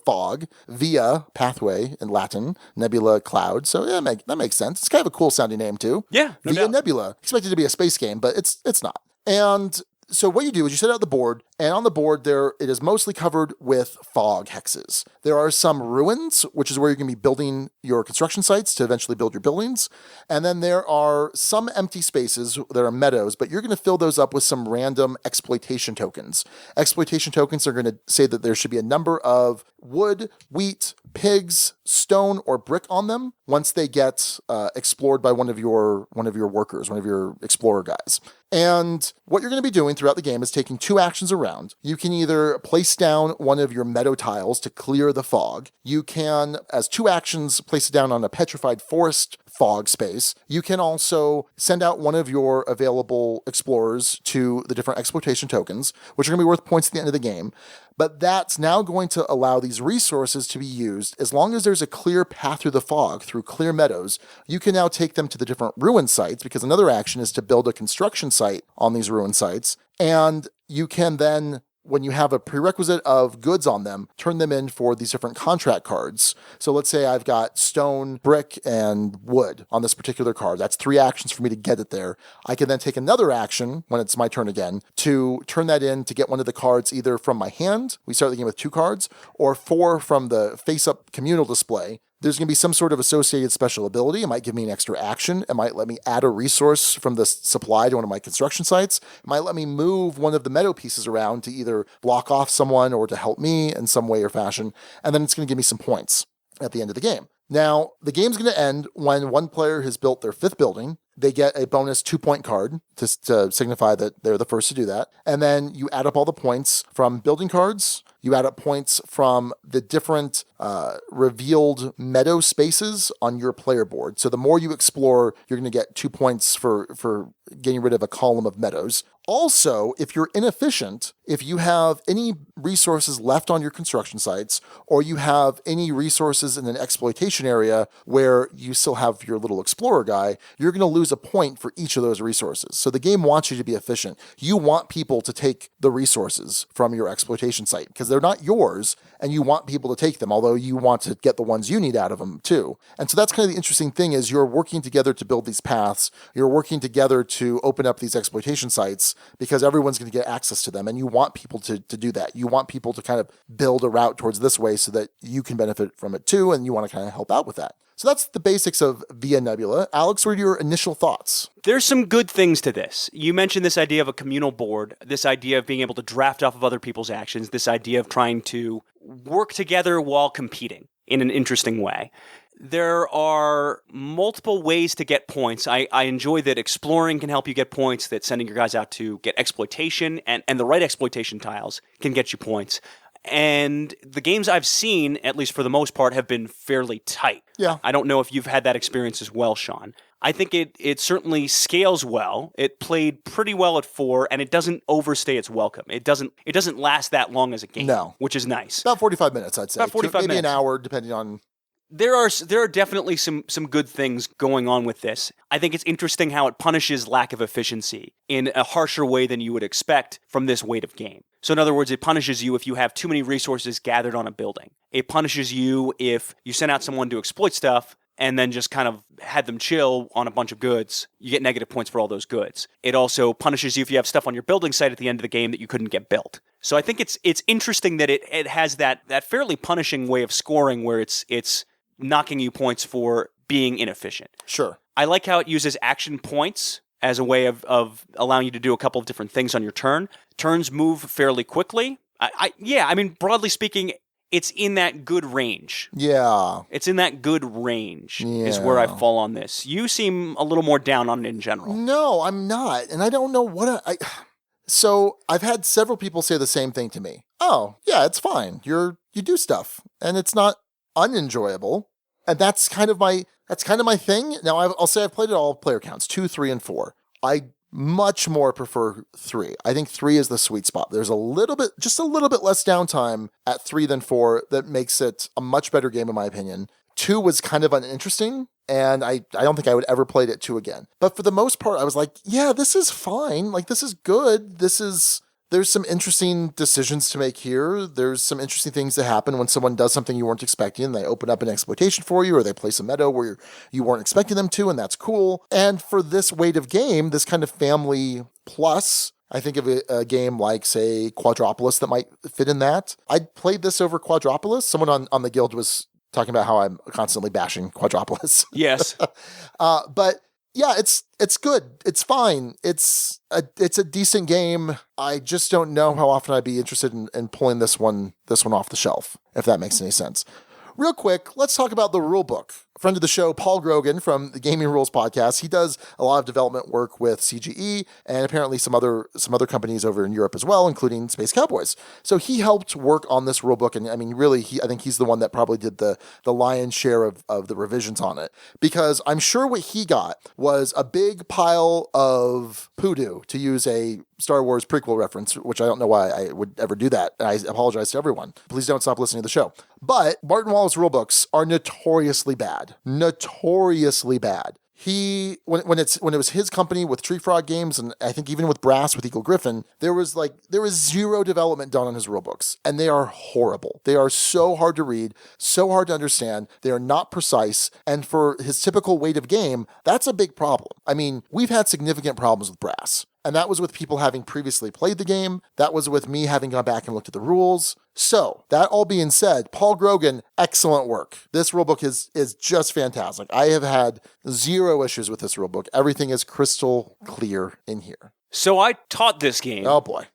fog, via pathway in Latin, nebula cloud. So yeah, that makes sense. It's kind of a cool sounding name too. Yeah, no Via doubt. Nebula. Expected to be a space game, but it's not. And so what you do is you set out the board, and on the board there it is mostly covered with fog hexes. There are some ruins, which is where you're going to be building your construction sites to eventually build your buildings. And then there are some empty spaces that are meadows, but you're going to fill those up with some random exploitation tokens. Exploitation tokens are going to say that there should be a number of wood, wheat, pigs, stone, or brick on them once they get explored by one of your workers, one of your explorer guys. And what you're going to be doing throughout the game is taking two actions around. You can either place down one of your meadow tiles to clear the fog. You can, as two actions, place it down on a petrified forest fog space. You can also send out one of your available explorers to the different exploitation tokens, which are going to be worth points at the end of the game. But that's now going to allow these resources to be used. As long as there's a clear path through the fog, through clear meadows, you can now take them to the different ruin sites, because another action is to build a construction site on these ruin sites. And you can then when you have a prerequisite of goods on them, turn them in for these different contract cards. So let's say I've got stone, brick, and wood on this particular card. That's 3 actions for me to get it there. I can then take another action when it's my turn again to turn that in to get one of the cards either from my hand, we start the game with 2 cards, or 4 from the face-up communal display. There's going to be some sort of associated special ability. It might give me an extra action. It might let me add a resource from the supply to one of my construction sites. It might let me move one of the meadow pieces around to either block off someone or to help me in some way or fashion. And then it's going to give me some points at the end of the game. Now, the game's going to end when one player has built their 5th building. They get a bonus 2-point card to signify that they're the first to do that. And then you add up all the points from building cards. You add up points from the different revealed meadow spaces on your player board. So the more you explore, you're going to get 2 points for getting rid of a column of meadows. Also, if you're inefficient, if you have any resources left on your construction sites, or you have any resources in an exploitation area where you still have your little explorer guy, you're going to lose a point for each of those resources. So the game wants you to be efficient. You want people to take the resources from your exploitation site because they're not yours, and you want people to take them, although you want to get the ones you need out of them too. And so that's kind of the interesting thing is you're working together to build these paths. You're working together to open up these exploitation sites because everyone's going to get access to them, and you want people to do that. You want people to kind of build a route towards this way so that you can benefit from it too, and you want to kind of help out with that. So that's the basics of Via Nebula. Alex, what are your initial thoughts? There's some good things to this. You mentioned this idea of a communal board, this idea of being able to draft off of other people's actions, this idea of trying to work together while competing in an interesting way. There are multiple ways to get points. I enjoy that exploring can help you get points, that sending your guys out to get exploitation and the right exploitation tiles can get you points. And the games I've seen, at least for the most part, have been fairly tight. Yeah. I don't know if you've had that experience as well, Sean. I think it certainly scales well. It played pretty well at 4, and it doesn't overstay its welcome. It doesn't last that long as a game, No. which is nice. About 45 minutes, I'd say. About 45 Maybe minutes. an hour, depending on... There are definitely some good things going on with this. I think it's interesting how it punishes lack of efficiency in a harsher way than you would expect from this weight of game. So in other words, it punishes you if you have too many resources gathered on a building. It punishes you if you send out someone to exploit stuff and then just kind of had them chill on a bunch of goods. You get negative points for all those goods. It also punishes you if you have stuff on your building site at the end of the game that you couldn't get built. So I think it's interesting that it has that fairly punishing way of scoring where it's knocking you points for being inefficient. Sure. I like how it uses action points as a way of allowing you to do a couple of different things on your turn. Turns move fairly quickly. I mean, broadly speaking, it's in that good range. Yeah. It's in that good range is where I fall on this. You seem a little more down on it in general. No, I'm not. And I don't know what So I've had several people say the same thing to me. Oh, yeah, it's fine. You do stuff, and it's not unenjoyable. And that's kind of my thing. Now I'll say I've played it all player counts, 2, 3, and 4. I much more prefer 3. I think 3 is the sweet spot. There's just a little bit less downtime at 3 than 4 that makes it a much better game in my opinion. 2 was kind of uninteresting, and I don't think I would ever play it 2 again. But for the most part, I was like, yeah, this is fine. Like, this is good. There's some interesting decisions to make here. There's some interesting things that happen when someone does something you weren't expecting, and they open up an exploitation for you, or they place a meadow where you weren't expecting them to, and that's cool. And for this weight of game, this kind of family plus, I think of a game like, say, Quadropolis that might fit in that. I played this over Quadropolis. Someone on the guild was talking about how I'm constantly bashing Quadropolis. Yes. But yeah, it's good. It's fine. It's a decent game. I just don't know how often I'd be interested in pulling this one off the shelf, if that makes any sense. Real quick, let's talk about the rule book. Friend of the show, Paul Grogan from the Gaming Rules podcast. He does a lot of development work with CGE and apparently some other companies over in Europe as well, including Space Cowboys. So he helped work on this rule book, and I mean, really, I think he's the one that probably did the lion's share of the revisions on it, because I'm sure what he got was a big pile of poodoo, to use a Star Wars prequel reference, which I don't know why I would ever do that. And I apologize to everyone. Please don't stop listening to the show. But Martin Wallace rulebooks are notoriously bad. Notoriously bad. when it was his company with Tree Frog Games, and I think even with Brass with Eagle Griffin, there was zero development done on his rule books, and they are horrible. They are so hard to read, so hard to understand. They are not precise, and for his typical weight of game, that's a big problem. I mean, we've had significant problems with Brass. And that was with people having previously played the game. That was with me having gone back and looked at the rules. So, that all being said, Paul Grogan, excellent work. This rulebook is just fantastic. I have had zero issues with this rulebook. Everything is crystal clear in here. So I taught this game. Oh boy.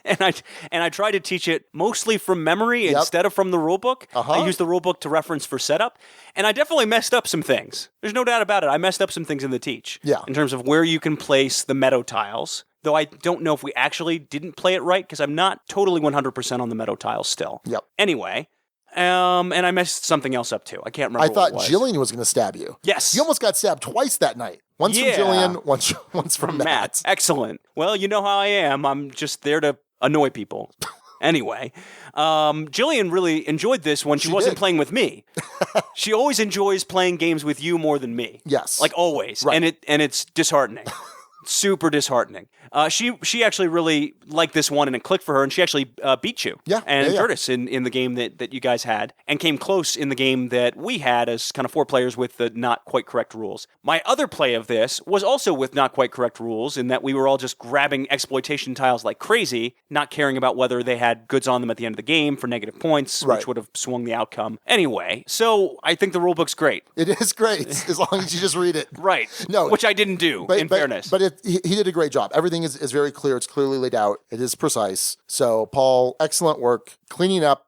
And I tried to teach it mostly from memory instead of from the rulebook. I used the rulebook to reference for setup, and I definitely messed up some things. There's no doubt about it. I messed up some things in the teach. Yeah. In terms of where you can place the meadow tiles, though I don't know if we actually didn't play it right because I'm not totally 100% on the meadow tiles still. Yep. Anyway, and I messed something else up too. I can't remember. I thought what it was. Jillian was going to stab you. Yes. You almost got stabbed twice that night. Once from Jillian, once from Matt. Excellent. Well, you know how I am. I'm just there to annoy people. Anyway, Jillian really enjoyed this when she wasn't playing with me. She always enjoys playing games with you more than me. Yes. Like always. Right. And it's disheartening. Super disheartening. She actually really liked this one, and it clicked for her, and she actually beat you and Curtis in the game that you guys had, and came close in the game that we had as kind of 4 players with the not quite correct rules. My other play of this was also with not quite correct rules, in that we were all just grabbing exploitation tiles like crazy, not caring about whether they had goods on them at the end of the game for negative points, which would have swung the outcome. Anyway, so I think the rulebook's great. It is great, as long as you just read it. Right. No, which I didn't do, in fairness. But he did a great job. Everything is very clear. It's clearly laid out. It is precise. So, Paul, excellent work cleaning up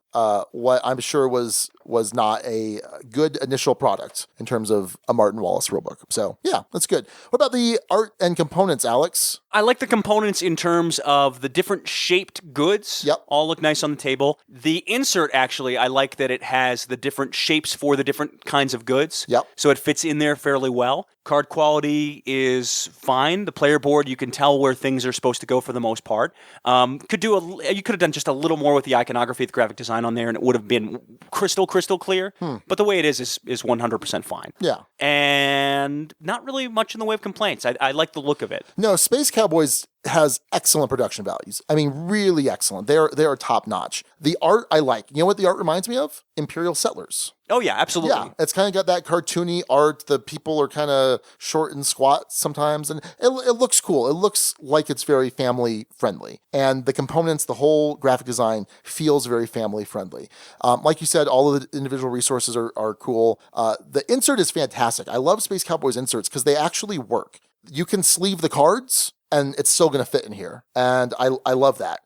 what I'm sure was not a good initial product in terms of a Martin Wallace rulebook. So, yeah, that's good. What about the art and components, Alex? I like the components in terms of the different shaped goods. Yep. All look nice on the table. The insert, actually, I like that it has the different shapes for the different kinds of goods. Yep. So it fits in there fairly well. Card quality is fine. The player board, you can tell where things are supposed to go for the most part. You could have done just a little more with the iconography, the graphic design on there, and it would have been crystal clear. But the way it is 100% fine. Yeah. And not really much in the way of complaints. I like the look of it. No, Space Cowboys has excellent production values. I mean, really excellent. They are top notch. The art I like. You know what the art reminds me of? Imperial Settlers. Oh yeah, absolutely. Yeah, it's kind of got that cartoony art. The people are kind of short and squat sometimes, and it looks cool. It looks like it's very family friendly, and the components, the whole graphic design feels very family friendly. Like you said, all of the individual resources are cool. The insert is fantastic. I love Space Cowboys inserts because they actually work. You can sleeve the cards, and it's still going to fit in here. And I love that.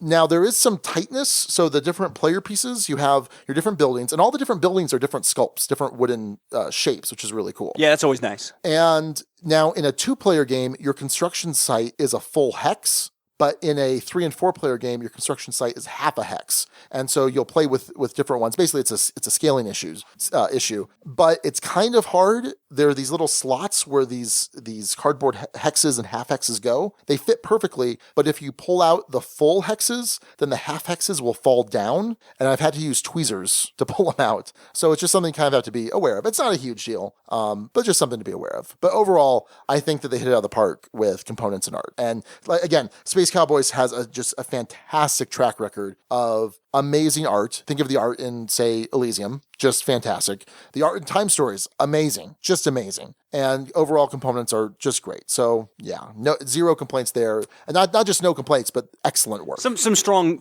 Now, there is some tightness. So the different player pieces, you have your different buildings, and all the different buildings are different sculpts, different wooden shapes, which is really cool. Yeah, that's always nice. And now in a 2-player game, your construction site is a full hex. But in a 3 and 4 player game, your construction site is half a hex, and so you'll play with different ones. Basically, it's a scaling issue. But it's kind of hard. There are these little slots where these cardboard hexes and half hexes go. They fit perfectly, but if you pull out the full hexes, then the half hexes will fall down, and I've had to use tweezers to pull them out. So it's just something you kind of have to be aware of. It's not a huge deal, but just something to be aware of. But overall, I think that they hit it out of the park with components and art. And again, Space Cowboys has just a fantastic track record of amazing art. Think of the art in, say, Elysium, just fantastic. The art in Time Stories, amazing, just amazing. And overall components are just great. So yeah, zero complaints there. And not just no complaints, but excellent work. Some strong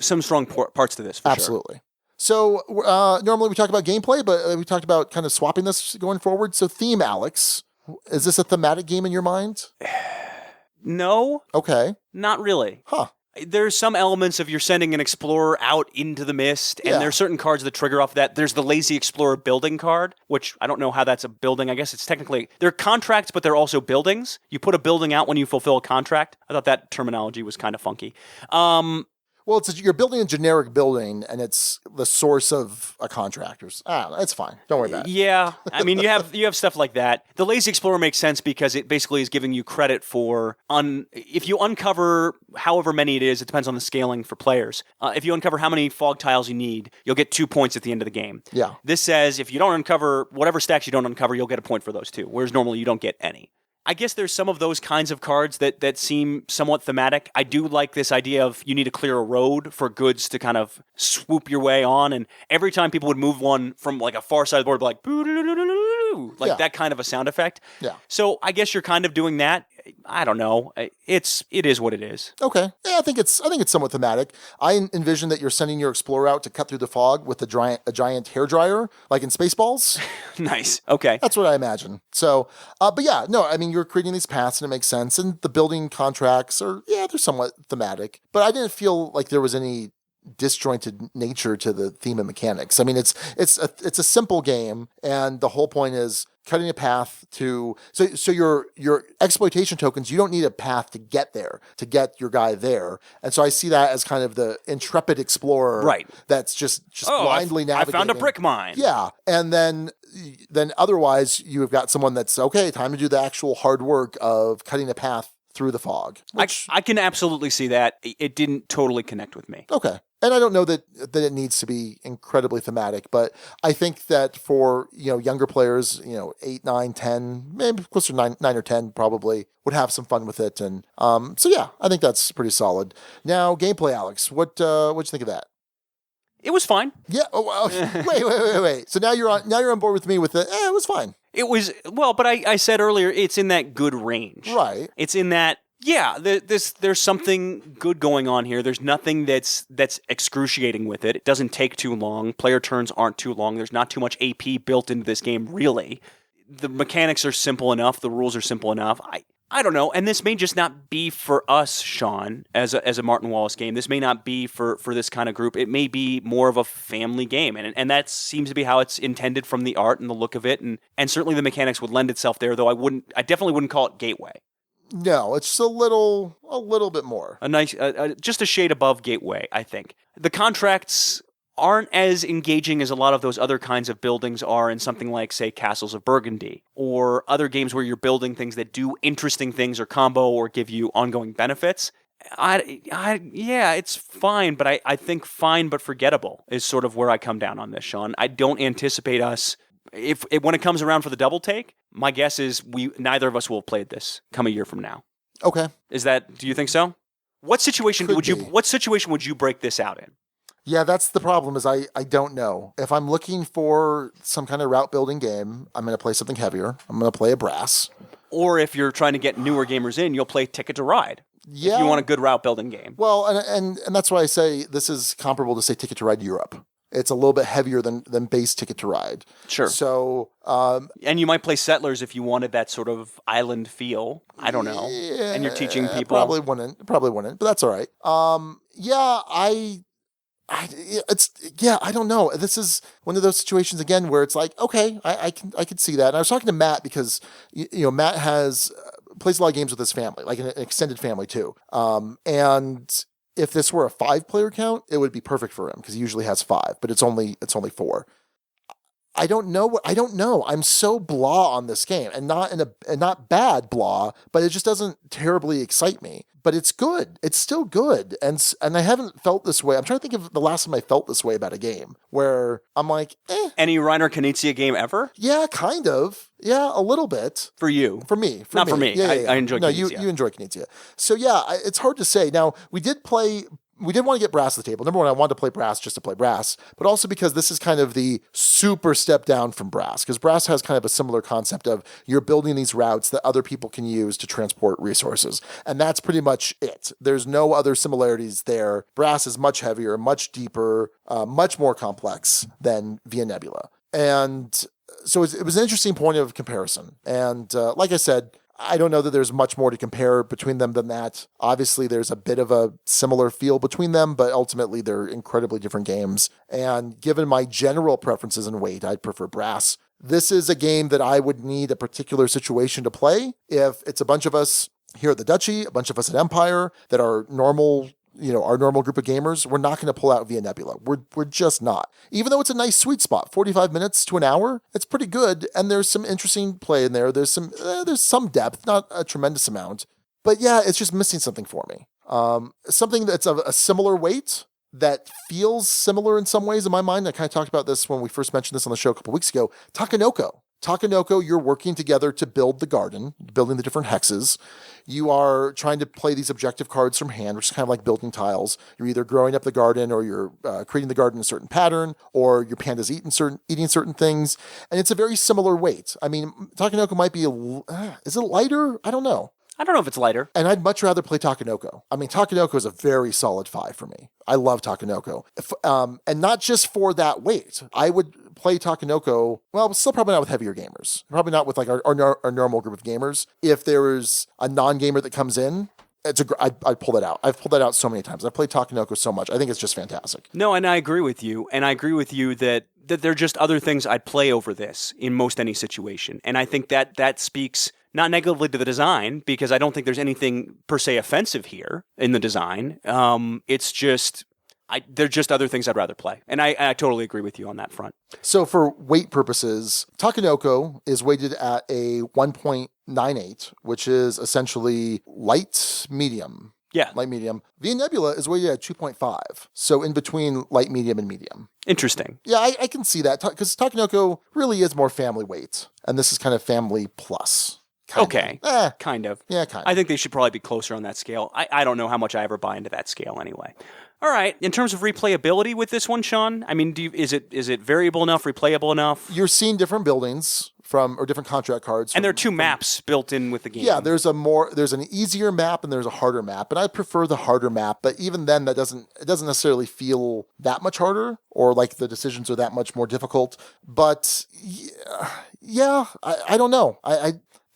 parts to this, for Absolutely. Sure. So normally we talk about gameplay, but we talked about kind of swapping this going forward. So theme, Alex, is this a thematic game in your mind? No. Okay. Not really. Huh. There's some elements of you're sending an explorer out into the mist, and there's certain cards that trigger off that. There's the Lazy Explorer building card, which I don't know how that's a building. I guess it's technically, they're contracts, but they're also buildings. You put a building out when you fulfill a contract. I thought that terminology was kind of funky. Well, you're building a generic building, and it's the source of a contractor's. It's fine. Don't worry about it. Yeah, I mean, you have stuff like that. The Lazy Explorer makes sense because it basically is giving you credit for if you uncover however many it is. It depends on the scaling for players. If you uncover how many fog tiles you need, you'll get 2 points at the end of the game. Yeah. This says if you don't uncover whatever stacks you don't uncover, you'll get a point for those 2. Whereas normally you don't get any. I guess there's some of those kinds of cards that seem somewhat thematic. I do like this idea of you need to clear a road for goods to kind of swoop your way on, and every time people would move one from like a far side of the board, like like that kind of a sound effect. Yeah. So I guess you're kind of doing that. I don't know. It is what it is. Okay. Yeah, I think it's somewhat thematic. I envision that you're sending your explorer out to cut through the fog with a giant hairdryer, like in Spaceballs. Nice. Okay. That's what I imagine. So, but yeah, no, I mean, you're creating these paths and it makes sense. And the building contracts they're somewhat thematic. But I didn't feel like there was any disjointed nature to the theme and mechanics. I mean, it's a simple game, and the whole point is cutting a path to so your exploitation tokens, you don't need a path to get there, to get your guy there. And so I see that as kind of the intrepid explorer, right? That's just blindly navigating. I found a brick mine. Yeah. And then otherwise you've got someone that's okay, time to do the actual hard work of cutting a path through the fog. I can absolutely see that. It didn't totally connect with me. Okay. And I don't know that it needs to be incredibly thematic, but I think that for, younger players, 8, 9, 10, maybe closer to 9 or 10 probably would have some fun with it. And so yeah, I think that's pretty solid. Now, gameplay, Alex, what'd you think of that? It was fine. Yeah. Oh, wait. So now you're on board with me with it was fine. It was, but I said earlier, it's in that good range. Right. It's in that, there's something good going on here. There's nothing that's excruciating with it. It doesn't take too long. Player turns aren't too long. There's not too much AP built into this game, really. The mechanics are simple enough. The rules are simple enough. I don't know. And this may just not be for us, Sean, as a Martin Wallace game. This may not be for this kind of group. It may be more of a family game. And that seems to be how it's intended from the art and the look of it. And certainly the mechanics would lend itself there, though I definitely wouldn't call it Gateway. No, it's a little bit more. A nice, just a shade above Gateway, I think. The contracts aren't as engaging as a lot of those other kinds of buildings are in something like, say, Castles of Burgundy, or other games where you're building things that do interesting things or combo or give you ongoing benefits. It's fine, but I think fine but forgettable is sort of where I come down on this, Sean. I don't anticipate us, if when it comes around for the double take, my guess is neither of us will have played this come a year from now. Okay. Do you think so? What situation would you break this out in? Yeah, that's the problem is I don't know. If I'm looking for some kind of route building game, I'm going to play something heavier. I'm going to play a brass. Or if you're trying to get newer gamers in, you'll play Ticket to Ride. Yeah. If you want a good route building game. Well, and that's why I say this is comparable to, say, Ticket to Ride Europe. It's a little bit heavier than base Ticket to Ride. Sure. So, and you might play Settlers if you wanted that sort of island feel. I don't know. Yeah, and you're teaching people. Probably wouldn't, but that's all right. I don't know. This is one of those situations again where it's like, okay, I can see that. And I was talking to Matt because Matt plays a lot of games with his family, like an extended family too. And if this were a 5-player count, it would be perfect for him because he usually has 5, but it's only 4. I don't know. I'm so blah on this game, and not bad blah, but it just doesn't terribly excite me. But it's good. It's still good, and I haven't felt this way. I'm trying to think of the last time I felt this way about a game where I'm like, eh. Any Reiner Knizia game ever? Yeah, kind of. Yeah, a little bit. For you? For me. Not for me. Yeah. I enjoy No, Knizia. you enjoy Knizia. So yeah, it's hard to say. Now, we did want to get brass at the table. Number one, I wanted to play brass just to play brass, but also because this is kind of the super step down from brass, because brass has kind of a similar concept of you're building these routes that other people can use to transport resources. And that's pretty much it. There's no other similarities there. Brass is much heavier, much deeper, much more complex than Via Nebula. And so it was an interesting point of comparison. And like I said, I don't know that there's much more to compare between them than that. Obviously, there's a bit of a similar feel between them, but ultimately they're incredibly different games. And given my general preferences and weight, I'd prefer brass. This is a game that I would need a particular situation to play. If it's a bunch of us here at the Duchy, a bunch of us at Empire that are normal our normal group of gamers, we're not going to pull out Via Nebula. We're just not. Even though it's a nice sweet spot, 45 minutes to an hour, it's pretty good. And there's some interesting play in there. There's some depth, not a tremendous amount. But yeah, it's just missing something for me. Something that's of a similar weight that feels similar in some ways in my mind. I kind of talked about this when we first mentioned this on the show a couple weeks ago. Takenoko. Takenoko, you're working together to build the garden, building the different hexes. You are trying to play these objective cards from hand, which is kind of like building tiles. You're either growing up the garden or you're creating the garden in a certain pattern, or your panda's eating certain things. And it's a very similar weight. I mean, Takenoko might be is it lighter? I don't know. I don't know if it's lighter. And I'd much rather play Takenoko. I mean, Takenoko is a very solid 5 for me. I love Takenoko. And not just for that weight. I would play Takenoko, well, still probably not with heavier gamers. Probably not with like our normal group of gamers. If there is a non-gamer that comes in, I'd pull that out. I've pulled that out so many times. I've played Takenoko so much. I think it's just fantastic. No, and I agree with you. And I agree with you that there are just other things I'd play over this in most any situation. And I think that speaks not negatively to the design, because I don't think there's anything per se offensive here in the design. It's just, there are just other things I'd rather play. And I totally agree with you on that front. So for weight purposes, Takenoko is weighted at a 1.98, which is essentially light medium. Yeah. Light medium. Via Nebula is weighted at 2.5. So in between light medium and medium. Interesting. Yeah, I can see that, because Takenoko really is more family weight. And this is kind of family plus. Okay. Kind of. Yeah, kind of. I think they should probably be closer on that scale. I don't know how much I ever buy into that scale anyway. All right. In terms of replayability with this one, Sean, I mean, is it variable enough, replayable enough? You're seeing different buildings or different contract cards. And there are 2 maps built in with the game. Yeah, there's an easier map and there's a harder map. And I prefer the harder map, but even then it doesn't necessarily feel that much harder, or like the decisions are that much more difficult. But yeah, I don't know.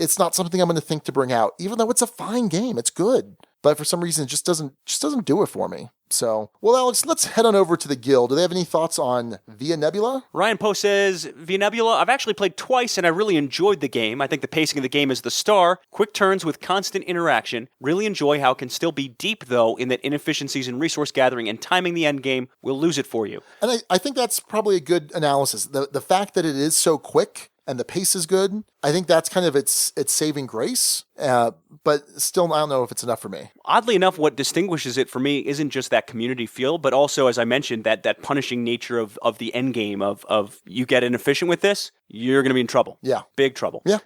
It's not something I'm going to think to bring out, even though it's a fine game. It's good. But for some reason, it just doesn't do it for me. So, well, Alex, let's head on over to the guild. Do they have any thoughts on Via Nebula? Ryan Poe says, Via Nebula, I've actually played twice and I really enjoyed the game. I think the pacing of the game is the star. Quick turns with constant interaction. Really enjoy how it can still be deep, though, in that inefficiencies in resource gathering and timing the end game will lose it for you. And I think that's probably a good analysis. The fact that it is so quick and the pace is good, I think that's kind of its saving grace. But still, I don't know if it's enough for me. Oddly enough, what distinguishes it for me isn't just that community feel, but also, as I mentioned, that punishing nature of the end game of you get inefficient with this, you're going to be in trouble. Yeah. Big trouble. Yeah.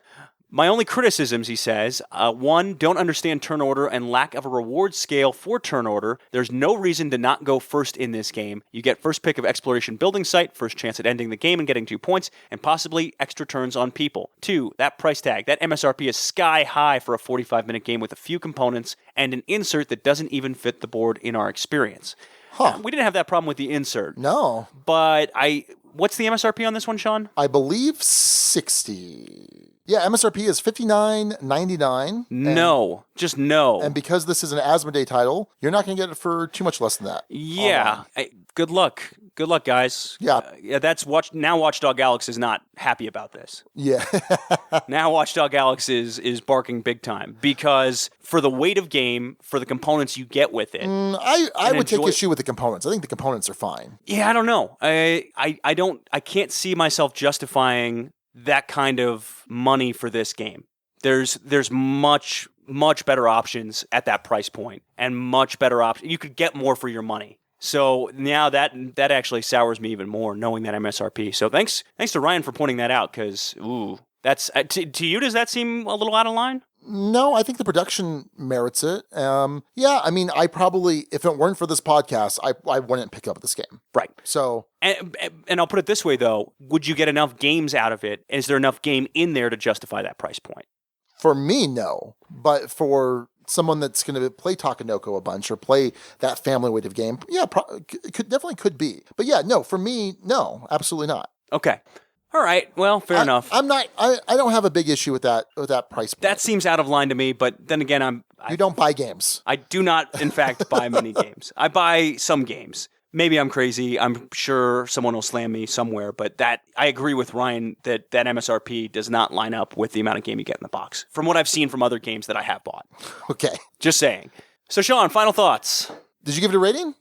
My only criticisms, he says, 1, don't understand turn order and lack of a reward scale for turn order. There's no reason to not go first in this game. You get first pick of exploration building site, first chance at ending the game and getting 2 points, and possibly extra turns on people. 2, that price tag, that MSRP is sky high for a 45-minute game with a few components and an insert that doesn't even fit the board in our experience. Huh. We didn't have that problem with the insert. No. But what's the MSRP on this one, Sean? I believe 60. Yeah, MSRP is $59.99. No, just no. And because this is an Asmodee title, you're not going to get it for too much less than that. Yeah. Good luck. Good luck, guys. Yeah. That's now Watchdog Alex is not happy about this. Yeah. Now Watchdog Alex is barking big time, because for the weight of game, for the components you get with it. I would take issue with the components. I think the components are fine. Yeah, I don't know. I can't see myself justifying that kind of money for this game. There's much better options at that price point, and much better options. You could get more for your money. So now that actually sours me even more, knowing that MSRP. So thanks to Ryan for pointing that out, because that's to you. Does that seem a little out of line? No, I think the production merits it. Yeah, I mean, I probably, if it weren't for this podcast, I wouldn't pick up this game. Right. So, and I'll put it this way though: would you get enough games out of it? Is there enough game in there to justify that price point? For me, no. But for someone that's going to play Takenoko a bunch or play that family weight of game, yeah, could be. But yeah, no, for me, no, absolutely not. Okay. All right. Well, fair enough. I don't have a big issue with that price point. That seems out of line to me, but then again, you don't buy games. I do not, in fact, buy many games. I buy some games. Maybe I'm crazy. I'm sure someone will slam me somewhere, but I agree with Ryan that MSRP does not line up with the amount of game you get in the box, from what I've seen from other games that I have bought. Okay. Just saying. So, Sean, final thoughts. Did you give it a rating?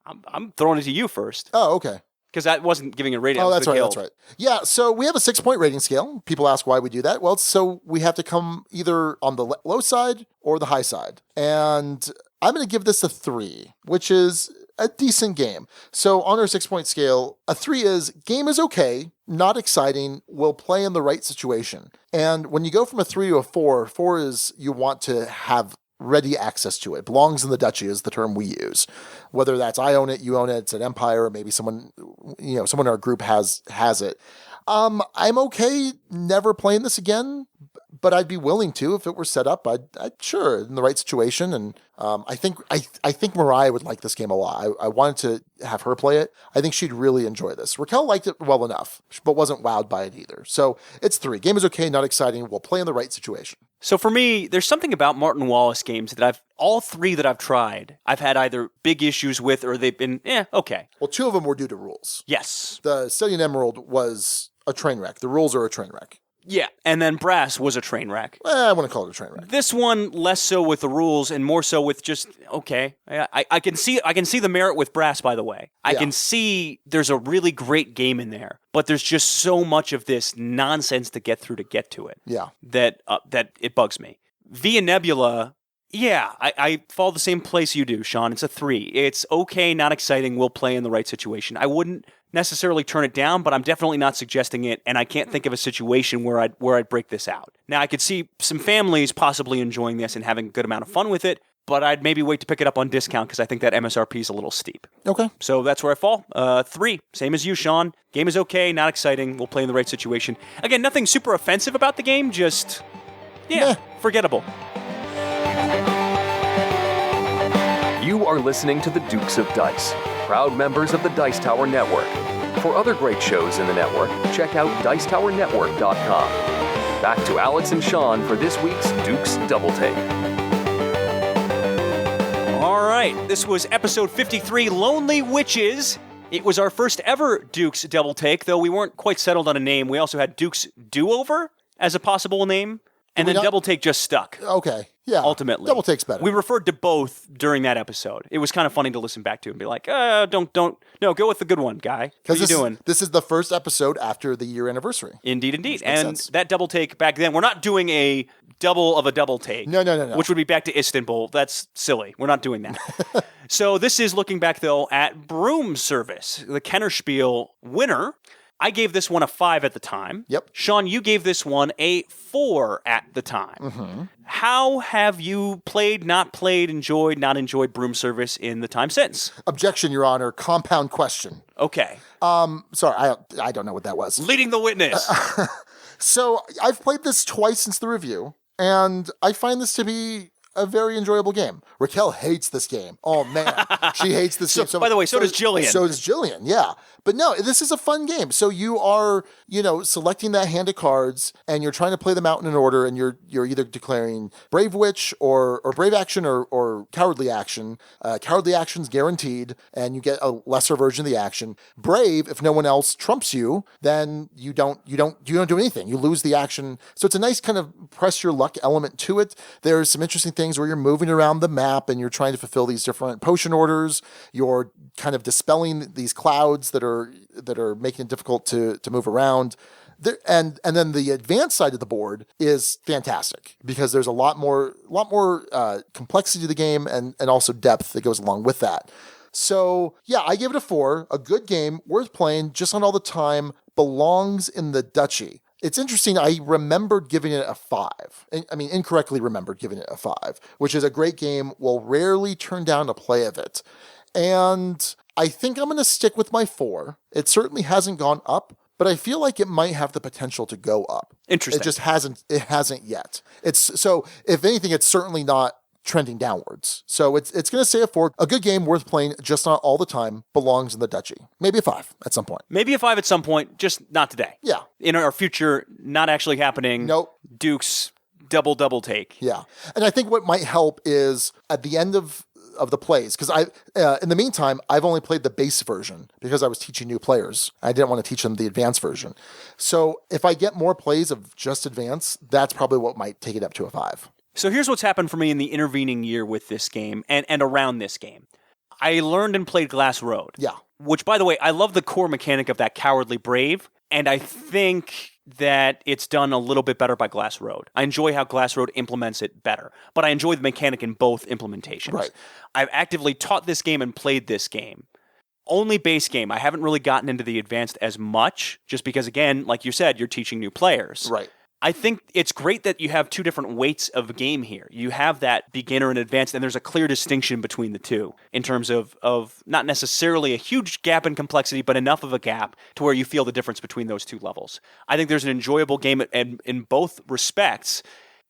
I'm throwing it to you first. Oh, okay. Because I wasn't giving a rating. Oh, that's right. That's right. Yeah. So we have a 6-point rating scale. People ask why we do that. Well, so we have to come either on the low side or the high side. And I'm going to give this a 3, which is a decent game. So on our 6-point scale, a 3 is game is okay, not exciting, will play in the right situation. And when you go from a 3 to a 4, 4 is you want to have ready access to it. Belongs in the duchy is the term we use. Whether that's I own it, you own it, it's an empire, or maybe someone in our group has it. I'm okay never playing this again, but I'd be willing to if it were set up. I'd sure in the right situation. And I think Mariah would like this game a lot. I wanted to have her play it. I think she'd really enjoy this. Raquel liked it well enough, but wasn't wowed by it either. So it's 3. Game is okay, not exciting. We'll play in the right situation. So for me, there's something about Martin Wallace games that all 3 that I've tried, I've had either big issues with or they've been, okay. Well, 2 of them were due to rules. Yes. The Stellian Emerald was a train wreck. The rules are a train wreck. Yeah, and then Brass was a train wreck. I wouldn't call it a train wreck. This one less so with the rules and more so with just okay. I can see the merit with Brass. By the way, I can see there's a really great game in there, but there's just so much of this nonsense to get through to get to it. Yeah, that it bugs me. Via Nebula. Yeah, I fall the same place you do, Sean. It's a 3. It's okay, not exciting. We'll play in the right situation. I wouldn't necessarily turn it down, but I'm definitely not suggesting it, and I can't think of a situation where I'd break this out. Now, I could see some families possibly enjoying this and having a good amount of fun with it, but I'd maybe wait to pick it up on discount because I think that MSRP is a little steep. Okay. So that's where I fall. 3, same as you, Sean. Game is okay, not exciting. We'll play in the right situation. Again, nothing super offensive about the game, just, forgettable. You are listening to the Dukes of Dice, proud members of the Dice Tower Network. For other great shows in the network, check out Dicetowernetwork.com. Back to Alex and Sean for this week's Dukes Double Take. All right, this was episode 53, Lonely Witches. It was our first ever Dukes Double Take, though we weren't quite settled on a name. We also had Dukes Do-Over as a possible name, and then Double Take just stuck. Okay. Yeah. Ultimately. Double Take's better. We referred to both during that episode. It was kind of funny to listen back to and be like, no, go with the good one, guy. What are you doing? This is the first episode after the year anniversary. Indeed. And that Double Take back then, we're not doing a double of a double take. No. Which would be back to Istanbul. That's silly. We're not doing that. So this is looking back, though, at Broom Service, the Kennerspiel winner. I gave this one a 5 at the time. Yep. Sean, you gave this one a 4 at the time. Mm-hmm. How have you played, not played, enjoyed, not enjoyed Broom Service in the time since? Objection, Your Honor. Compound question. Okay. Sorry, I don't know what that was. Leading the witness. So I've played this twice since the review, and I find this to be a very enjoyable game. Raquel hates this game. Oh, man. She hates this game. By the way, so does Jillian. So does Jillian, yeah. But no, this is a fun game. So you are, selecting that hand of cards, and you're trying to play them out in an order, and you're either declaring Brave Witch or Brave Action or Cowardly Action. Cowardly Action's guaranteed, and you get a lesser version of the action. Brave, if no one else trumps you, then you don't do anything. You lose the action. So it's a nice kind of press your luck element to it. There's some interesting things where you're moving around the map and you're trying to fulfill these different potion orders. You're kind of dispelling these clouds that are making it difficult to move around. And then the advanced side of the board is fantastic because there's a lot more complexity to the game and also depth that goes along with that. So yeah, I give it a 4. A good game, worth playing, just not all the time. Belongs in the duchy. It's interesting, I remembered giving it a 5. Incorrectly remembered giving it a 5, which is a great game. Will rarely turn down a play of it. And I think I'm going to stick with my 4. It certainly hasn't gone up, but I feel like it might have the potential to go up. Interesting. It just hasn't yet. So if anything, it's certainly not trending downwards. So it's going to say a 4. A good game, worth playing, just not all the time, belongs in the duchy. Maybe a 5 at some point. Maybe a 5 at some point, just not today. Yeah. In our future, not actually happening. Nope. Dukes, double take. Yeah. And I think what might help is at the end of the plays, because in the meantime, I've only played the base version because I was teaching new players. I didn't want to teach them the advanced version. So if I get more plays of just advanced, that's probably what might take it up to a 5. So here's what's happened for me in the intervening year with this game and around this game. I learned and played Glass Road. Yeah. Which, by the way, I love the core mechanic of that Cowardly Brave, and I think that it's done a little bit better by Glass Road. I enjoy how Glass Road implements it better, but I enjoy the mechanic in both implementations. Right. I've actively taught this game and played this game. Only base game. I haven't really gotten into the advanced as much, just because, again, like you said, you're teaching new players. Right. I think it's great that you have two different weights of game here. You have that beginner and advanced, and there's a clear distinction between the two in terms of not necessarily a huge gap in complexity, but enough of a gap to where you feel the difference between those two levels. I think there's an enjoyable game in both respects,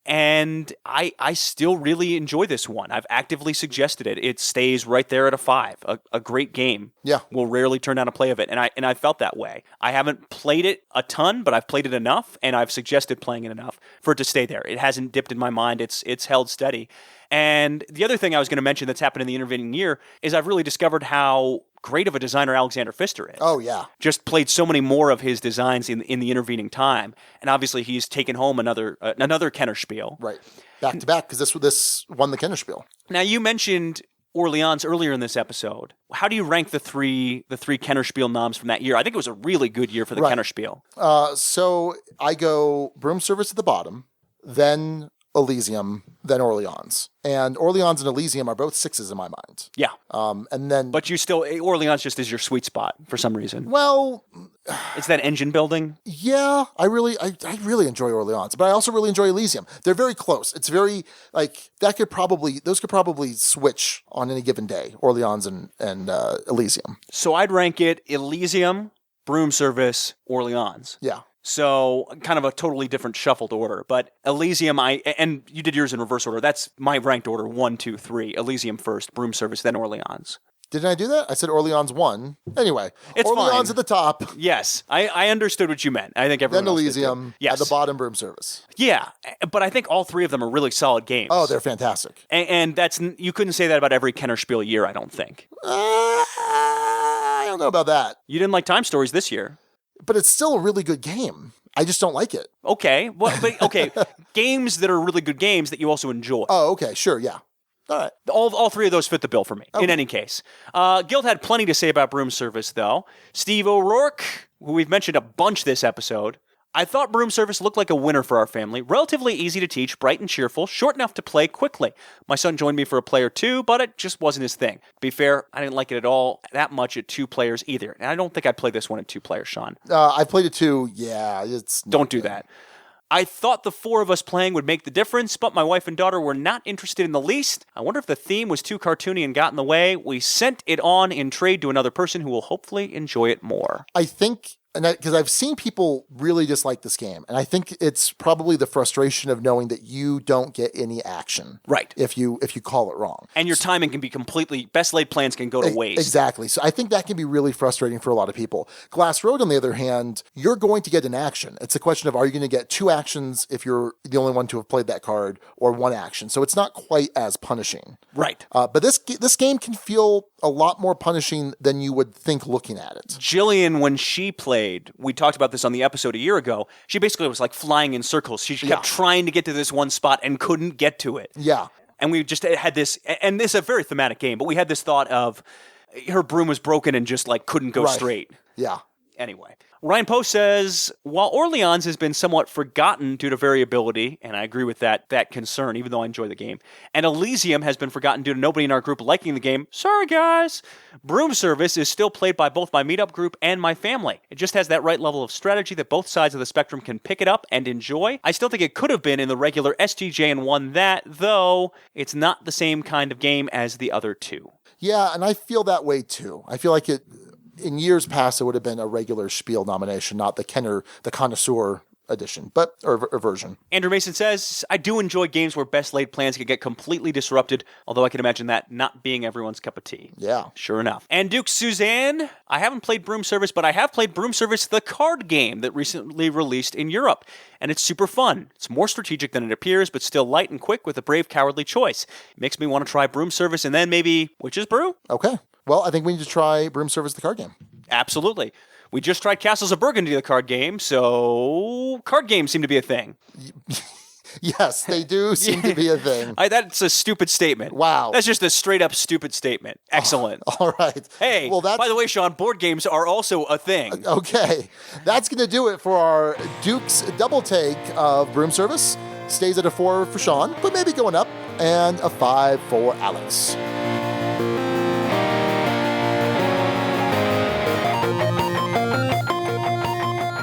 and I still really enjoy this one. I've actively suggested it. It stays right there at a 5. A great game. Yeah. Will rarely turn down a play of it, and I felt that way. I haven't played it a ton, but I've played it enough, and I've suggested playing it enough for it to stay there. It hasn't dipped in my mind. It's held steady. And the other thing I was going to mention that's happened in the intervening year is I've really discovered how great of a designer Alexander Pfister is. Oh, yeah. Just played so many more of his designs in the intervening time. And obviously he's taken home another Kenner Spiel. Right. Back to back, because this won the Kenner Spiel. Now, you mentioned Orleans earlier in this episode. How do you rank the three Kenner Spiel noms from that year? I think it was a really good year for the Kenner Spiel. So I go Broom Service at the bottom, then Elysium, then Orleans. And Orleans and Elysium are both 6s in my mind. Yeah. And then... But you still... Orleans just is your sweet spot for some reason. Well... It's that engine building? Yeah, I really enjoy Orleans, but I also really enjoy Elysium. They're very close. It's very, those could probably switch on any given day, Orleans and Elysium. So I'd rank it Elysium, Broom Service, Orleans. Yeah. So kind of a totally different shuffled order. But Elysium, and you did yours in reverse order. That's my ranked order, 1, 2, 3. Elysium first, Broom Service, then Orleans. Didn't I do that? I said Orleans 1. Anyway, it's Orleans fine. At the top. Yes, I understood what you meant. I think everyone then else Elysium did too. Yes. at the bottom, Broom Service. Yeah, but I think all three of them are really solid games. Oh, they're fantastic. And that's you couldn't say that about every Kenner Spiel year, I don't think. I don't know about that. You didn't like Time Stories this year. But it's still a really good game. I just don't like it. Okay, okay. Games that are really good games that you also enjoy. Oh, okay, sure, yeah. All right. All three of those fit the bill for me, in any case. Guild had plenty to say about Broom Service, though. Steve O'Rourke, who we've mentioned a bunch this episode. I thought Broom Service looked like a winner for our family. Relatively easy to teach, bright and cheerful, short enough to play quickly. My son joined me for a play or two, but it just wasn't his thing. To be fair, I didn't like it at all that much at 2 players either. And I don't think I'd play this one at 2 players, Sean. I played it too. Yeah, it's... Don't do that. I thought the 4 of us playing would make the difference, but my wife and daughter were not interested in the least. I wonder if the theme was too cartoony and got in the way. We sent it on in trade to another person who will hopefully enjoy it more. I think... Because I've seen people really dislike this game, and I think it's probably the frustration of knowing that you don't get any action, right? If you call it wrong, and your timing can be completely best laid plans can go to waste. Exactly. So I think that can be really frustrating for a lot of people. Glass Road, on the other hand, you're going to get an action. It's a question of are you going to get 2 actions if you're the only one to have played that card, or 1 action. So it's not quite as punishing, right? But this game can feel a lot more punishing than you would think looking at it. Jillian, when she played, we talked about this on the episode a year ago, she basically was like flying in circles. She kept trying to get to this one spot and couldn't get to it. Yeah. And we just had this, and this is a very thematic game, but we had this thought of her broom was broken and just like couldn't go straight. Yeah. Anyway. Ryan Post says, while Orleans has been somewhat forgotten due to variability, and I agree with that concern, even though I enjoy the game, and Elysium has been forgotten due to nobody in our group liking the game, sorry guys, Broom Service is still played by both my meetup group and my family. It just has that right level of strategy that both sides of the spectrum can pick it up and enjoy. I still think it could have been in the regular STJ and won that, though it's not the same kind of game as the other 2. Yeah, and I feel that way too. I feel like in years past, it would have been a regular Spiel nomination, not the Kenner, the Connoisseur edition, or version. Andrew Mason says, I do enjoy games where best laid plans can get completely disrupted, although I can imagine that not being everyone's cup of tea. Yeah. Sure enough. And Duke Suzanne, I haven't played Broom Service, but I have played Broom Service, the card game that recently released in Europe, and it's super fun. It's more strategic than it appears, but still light and quick with a brave, cowardly choice. It makes me want to try Broom Service and then maybe Witch's Brew? Okay. Well, I think we need to try Broom Service, the card game. Absolutely. We just tried Castles of Burgundy, the card game, so card games seem to be a thing. Yes, they do seem to be a thing. That's a stupid statement. Wow. That's just a straight up stupid statement. Excellent. All right. Hey, well, by the way, Sean, board games are also a thing. Okay. That's going to do it for our Duke's double take of Broom Service. Stays at a 4 for Sean, but maybe going up, and a 5 for Alex.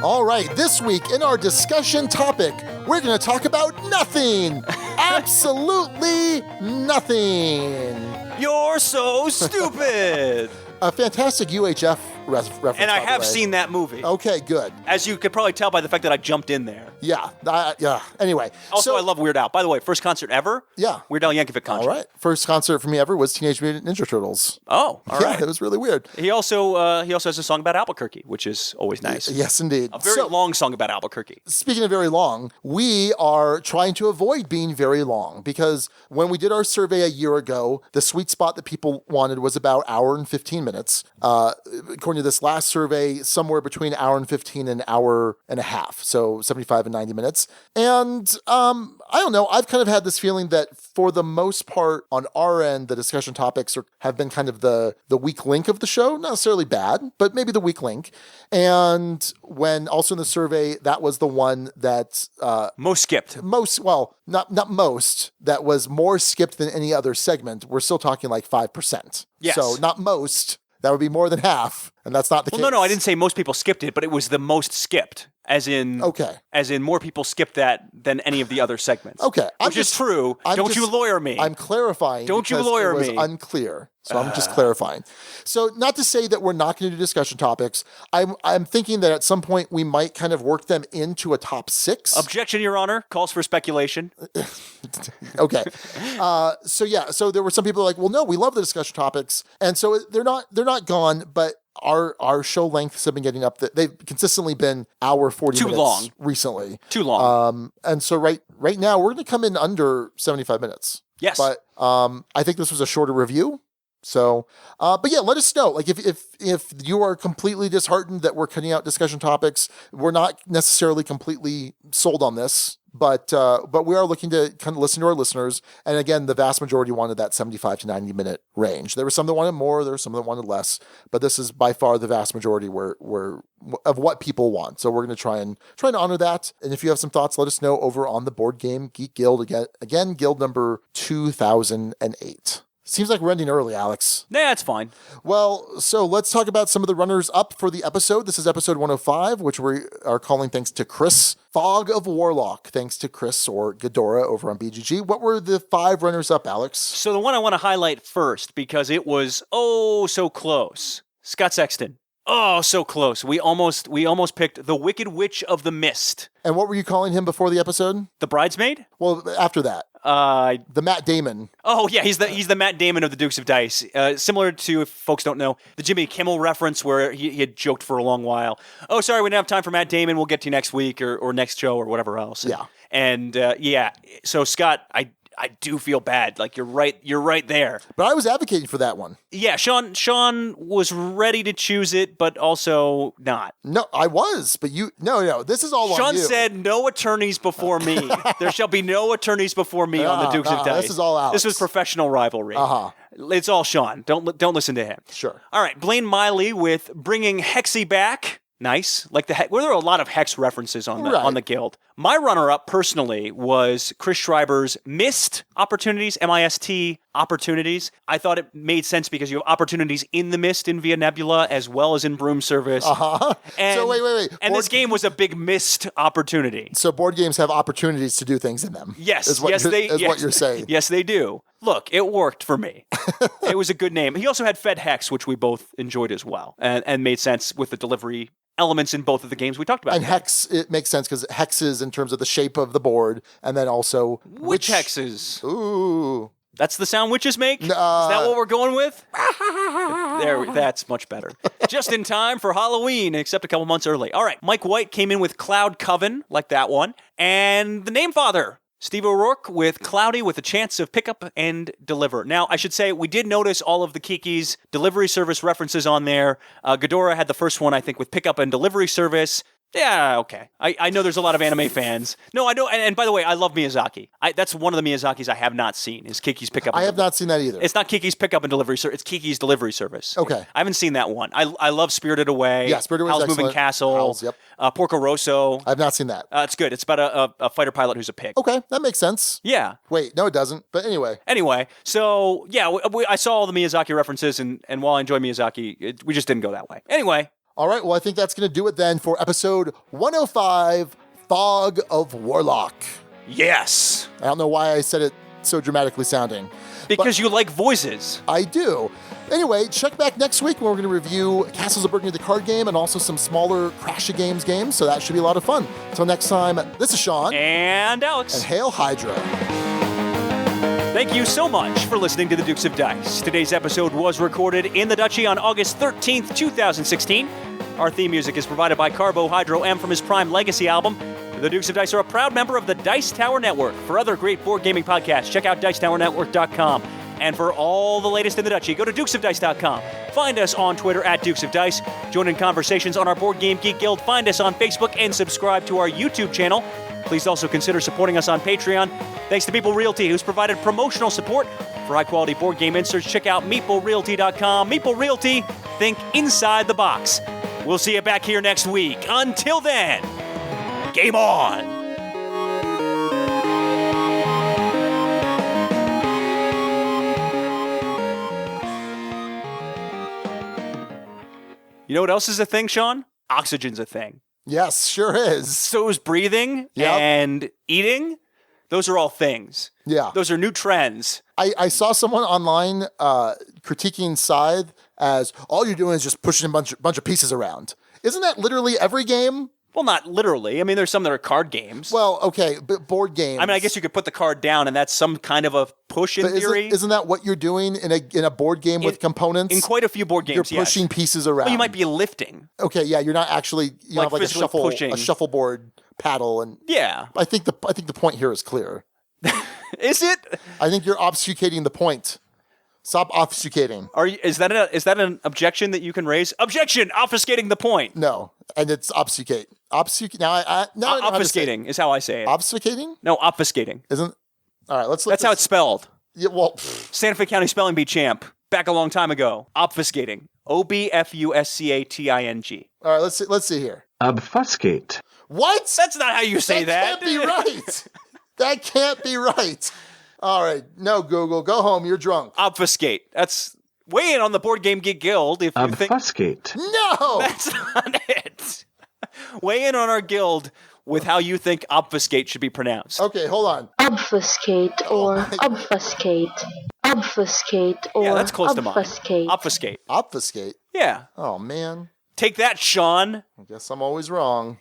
All right, this week in our discussion topic, we're going to talk about nothing. Absolutely nothing. You're so stupid. A fantastic UHF reference. And I by the have way. seen that movie. Okay, good. As you could probably tell by the fact that I jumped in there. Yeah. Anyway. Also, so, I love Weird Al. By the way, first concert ever? Yeah. Weird Al Yankovic concert. All right. First concert for me ever was Teenage Mutant Ninja Turtles. Oh, all right. Yeah, it was really weird. He also has a song about Albuquerque, which is always nice. Yes, indeed. A very long song about Albuquerque. Speaking of very long, we are trying to avoid being very long because when we did our survey a year ago, the sweet spot that people wanted was about hour and 15 minutes. According to this last survey, somewhere between hour and 15 and hour and a half. So 75 and 90 minutes. And I don't know, I've kind of had this feeling that for the most part on our end, the discussion topics have been kind of the weak link of the show. Not necessarily bad, but maybe the weak link. And when also in the survey, that was the one that most skipped. Not most, that was more skipped than any other segment. We're still talking like 5%. Yes. So not most, that would be more than half. And that's not the case. No, I didn't say most people skipped it, but it was the most skipped. As in more people skipped that than any of the other segments. Okay. Which is true. Don't you lawyer me. I'm clarifying. Don't you lawyer me. It was unclear. So I'm just clarifying. So not to say that we're not going to do discussion topics. I'm thinking that at some point we might kind of work them into a top 6. Objection, Your Honor. Calls for speculation. Okay. So there were some people like, well, no, we love the discussion topics. And so they're not gone, but our show lengths have been getting up. They've consistently been hour 40 Too minutes long. Recently. Too long. And so right now we're going to come in under 75 minutes. Yes. But I think this was a shorter review. So, but yeah, let us know. Like if you are completely disheartened that we're cutting out discussion topics, we're not necessarily completely sold on this. But we are looking to kind of listen to our listeners. And again, the vast majority wanted that 75 to 90 minute range. There were some that wanted more, there were some that wanted less, but this is by far the vast majority of what people want. So we're going to try and honor that. And if you have some thoughts, let us know over on the Board Game Geek Guild. Again, guild number 2008. Seems like we're ending early, Alex. Nah, it's fine. Well, so let's talk about some of the runners up for the episode. This is episode 105, which we are calling thanks to Chris. Fog of Warlock, thanks to Chris or Ghidorah over on BGG. What were the 5 runners up, Alex? So the one I want to highlight first, because it was so close. Scott Sexton. Oh, so close. We almost picked The Wicked Witch of the Mist. And what were you calling him before the episode? The Bridesmaid? Well, after that. The Matt Damon. Oh, yeah, he's the Matt Damon of the Dukes of Dice. Similar to, if folks don't know, the Jimmy Kimmel reference where he had joked for a long while. Oh, sorry, we didn't have time for Matt Damon. We'll get to you next week or next show or whatever else. Yeah. And so Scott, I do feel bad. Like you're right there. But I was advocating for that one. Yeah, Sean was ready to choose it, but also not. No, I was, but no, this is all on Sean you. said, "No attorneys before me. There shall be no attorneys before me on the Dukes of Dice." This is all Alex. This was professional rivalry. It's all Sean. Don't listen to him. Sure. All right, Blaine Miley with Bringing Hexy Back. Nice. Like there are a lot of Hex references on the guild. My runner-up personally was Chris Schreiber's Mist Opportunities, MIST Opportunities. I thought it made sense because you have opportunities in the Mist in Via Nebula as well as in Broom Service. And, so wait. And this game was a big Mist opportunity. So board games have opportunities to do things in them. Yes. What you're saying. Yes, they do. Look, it worked for me. It was a good name. He also had Fed Hex, which we both enjoyed as well, and made sense with the delivery elements in both of the games we talked about. And Hex, it makes sense because hexes in terms of the shape of the board, and then also Witch hexes. Ooh. That's the sound witches make? Is that what we're going with? That's much better. Just in time for Halloween, except a couple months early. All right, Mike White came in with Cloud Coven, like that one, and the Name Father. Steve O'Rourke with Cloudy with a chance of pickup and deliver. Now, I should say, we did notice all of the Kiki's delivery service references on there. Ghidorah had the first one, I think, with pickup and delivery service. Yeah, okay. I know there's a lot of anime fans. No, I know. And by the way, I love Miyazaki. That's one of the Miyazakis I have not seen, is Kiki's Pickup. I have not seen that either. It's not Kiki's Pickup and Delivery Service. It's Kiki's Delivery Service. Okay. I haven't seen that one. I love Spirited Away. Yeah, Spirited Away is Howl's Moving excellent. Castle. Howl's, yep. Porco Rosso. I've not seen that. It's good. It's about a fighter pilot who's a pig. Okay, that makes sense. Yeah. Wait, no, it doesn't. But anyway. Anyway, so yeah, I saw all the Miyazaki references, and while I enjoy Miyazaki, we just didn't go that way. Anyway. All right, well, I think that's going to do it then for episode 105, Fog of Warlock. Yes. I don't know why I said it so dramatically sounding. Because you like voices. I do. Anyway, check back next week when we're going to review Castles of Burgundy, the card game, and also some smaller Crash-A-Games games, so that should be a lot of fun. Until next time, this is Sean. And Alex. And Hail Hydra. Thank you so much for listening to the Dukes of Dice. Today's episode was recorded in the Duchy on August 13th, 2016. Our theme music is provided by Carbo Hydro M from his Prime Legacy album. The Dukes of Dice are a proud member of the Dice Tower Network. For other great board gaming podcasts, check out DicetowerNetwork.com. And for all the latest in the Duchy, go to DukesOfDice.com. Find us on Twitter at Dukes of Dice. Join in conversations on our Board Game Geek Guild. Find us on Facebook and subscribe to our YouTube channel. Please also consider supporting us on Patreon. Thanks to Meeple Realty, who's provided promotional support. For high-quality board game inserts, check out MeepleRealty.com. Meeple Realty, think inside the box. We'll see you back here next week. Until then, game on! You know what else is a thing, Sean? Oxygen's a thing. Yes, sure is. So is breathing and eating. Those are all things. Yeah. Those are new trends. I saw someone online critiquing Scythe as all you're doing is just pushing a bunch of pieces around. Isn't that literally every game? Well, not literally. I mean, there's some that are card games. Well, okay, but board games. I mean, I guess you could put the card down, and that's some kind of a push in theory. Isn't that what you're doing in a board game with components? In quite a few board games, you're pushing pieces around. Well, you might be lifting. Okay, yeah, you're not actually Like have like pushing. a shuffleboard paddle, and yeah. I think the point here is clear. Is it? I think you're obfuscating the point. Stop obfuscating. Is that an objection that you can raise? Objection! Obfuscating the point. No, and it's obfuscate. Obfuscate. Now I know how to say it. Obfuscating is how I say it. Obfuscating? No, obfuscating. Isn't? All right, let's. That's how it's spelled. Yeah, well, Santa Fe County Spelling Bee champ back a long time ago. Obfuscating. Obfuscating. All right, let's see here. Obfuscate. What? That's not how you say that. That can't be right. That can't be right. All right, no, Google, go home. You're drunk. Obfuscate. That's weigh in on the Board Game Geek Guild. If you think Obfuscate. No, that's not it. Weigh in on our guild with how you think obfuscate should be pronounced. Okay, hold on. Obfuscate or obfuscate. Obfuscate or Yeah, that's close to mine. obfuscate. Obfuscate. Obfuscate. Yeah. Oh man. Take that, Sean. I guess I'm always wrong.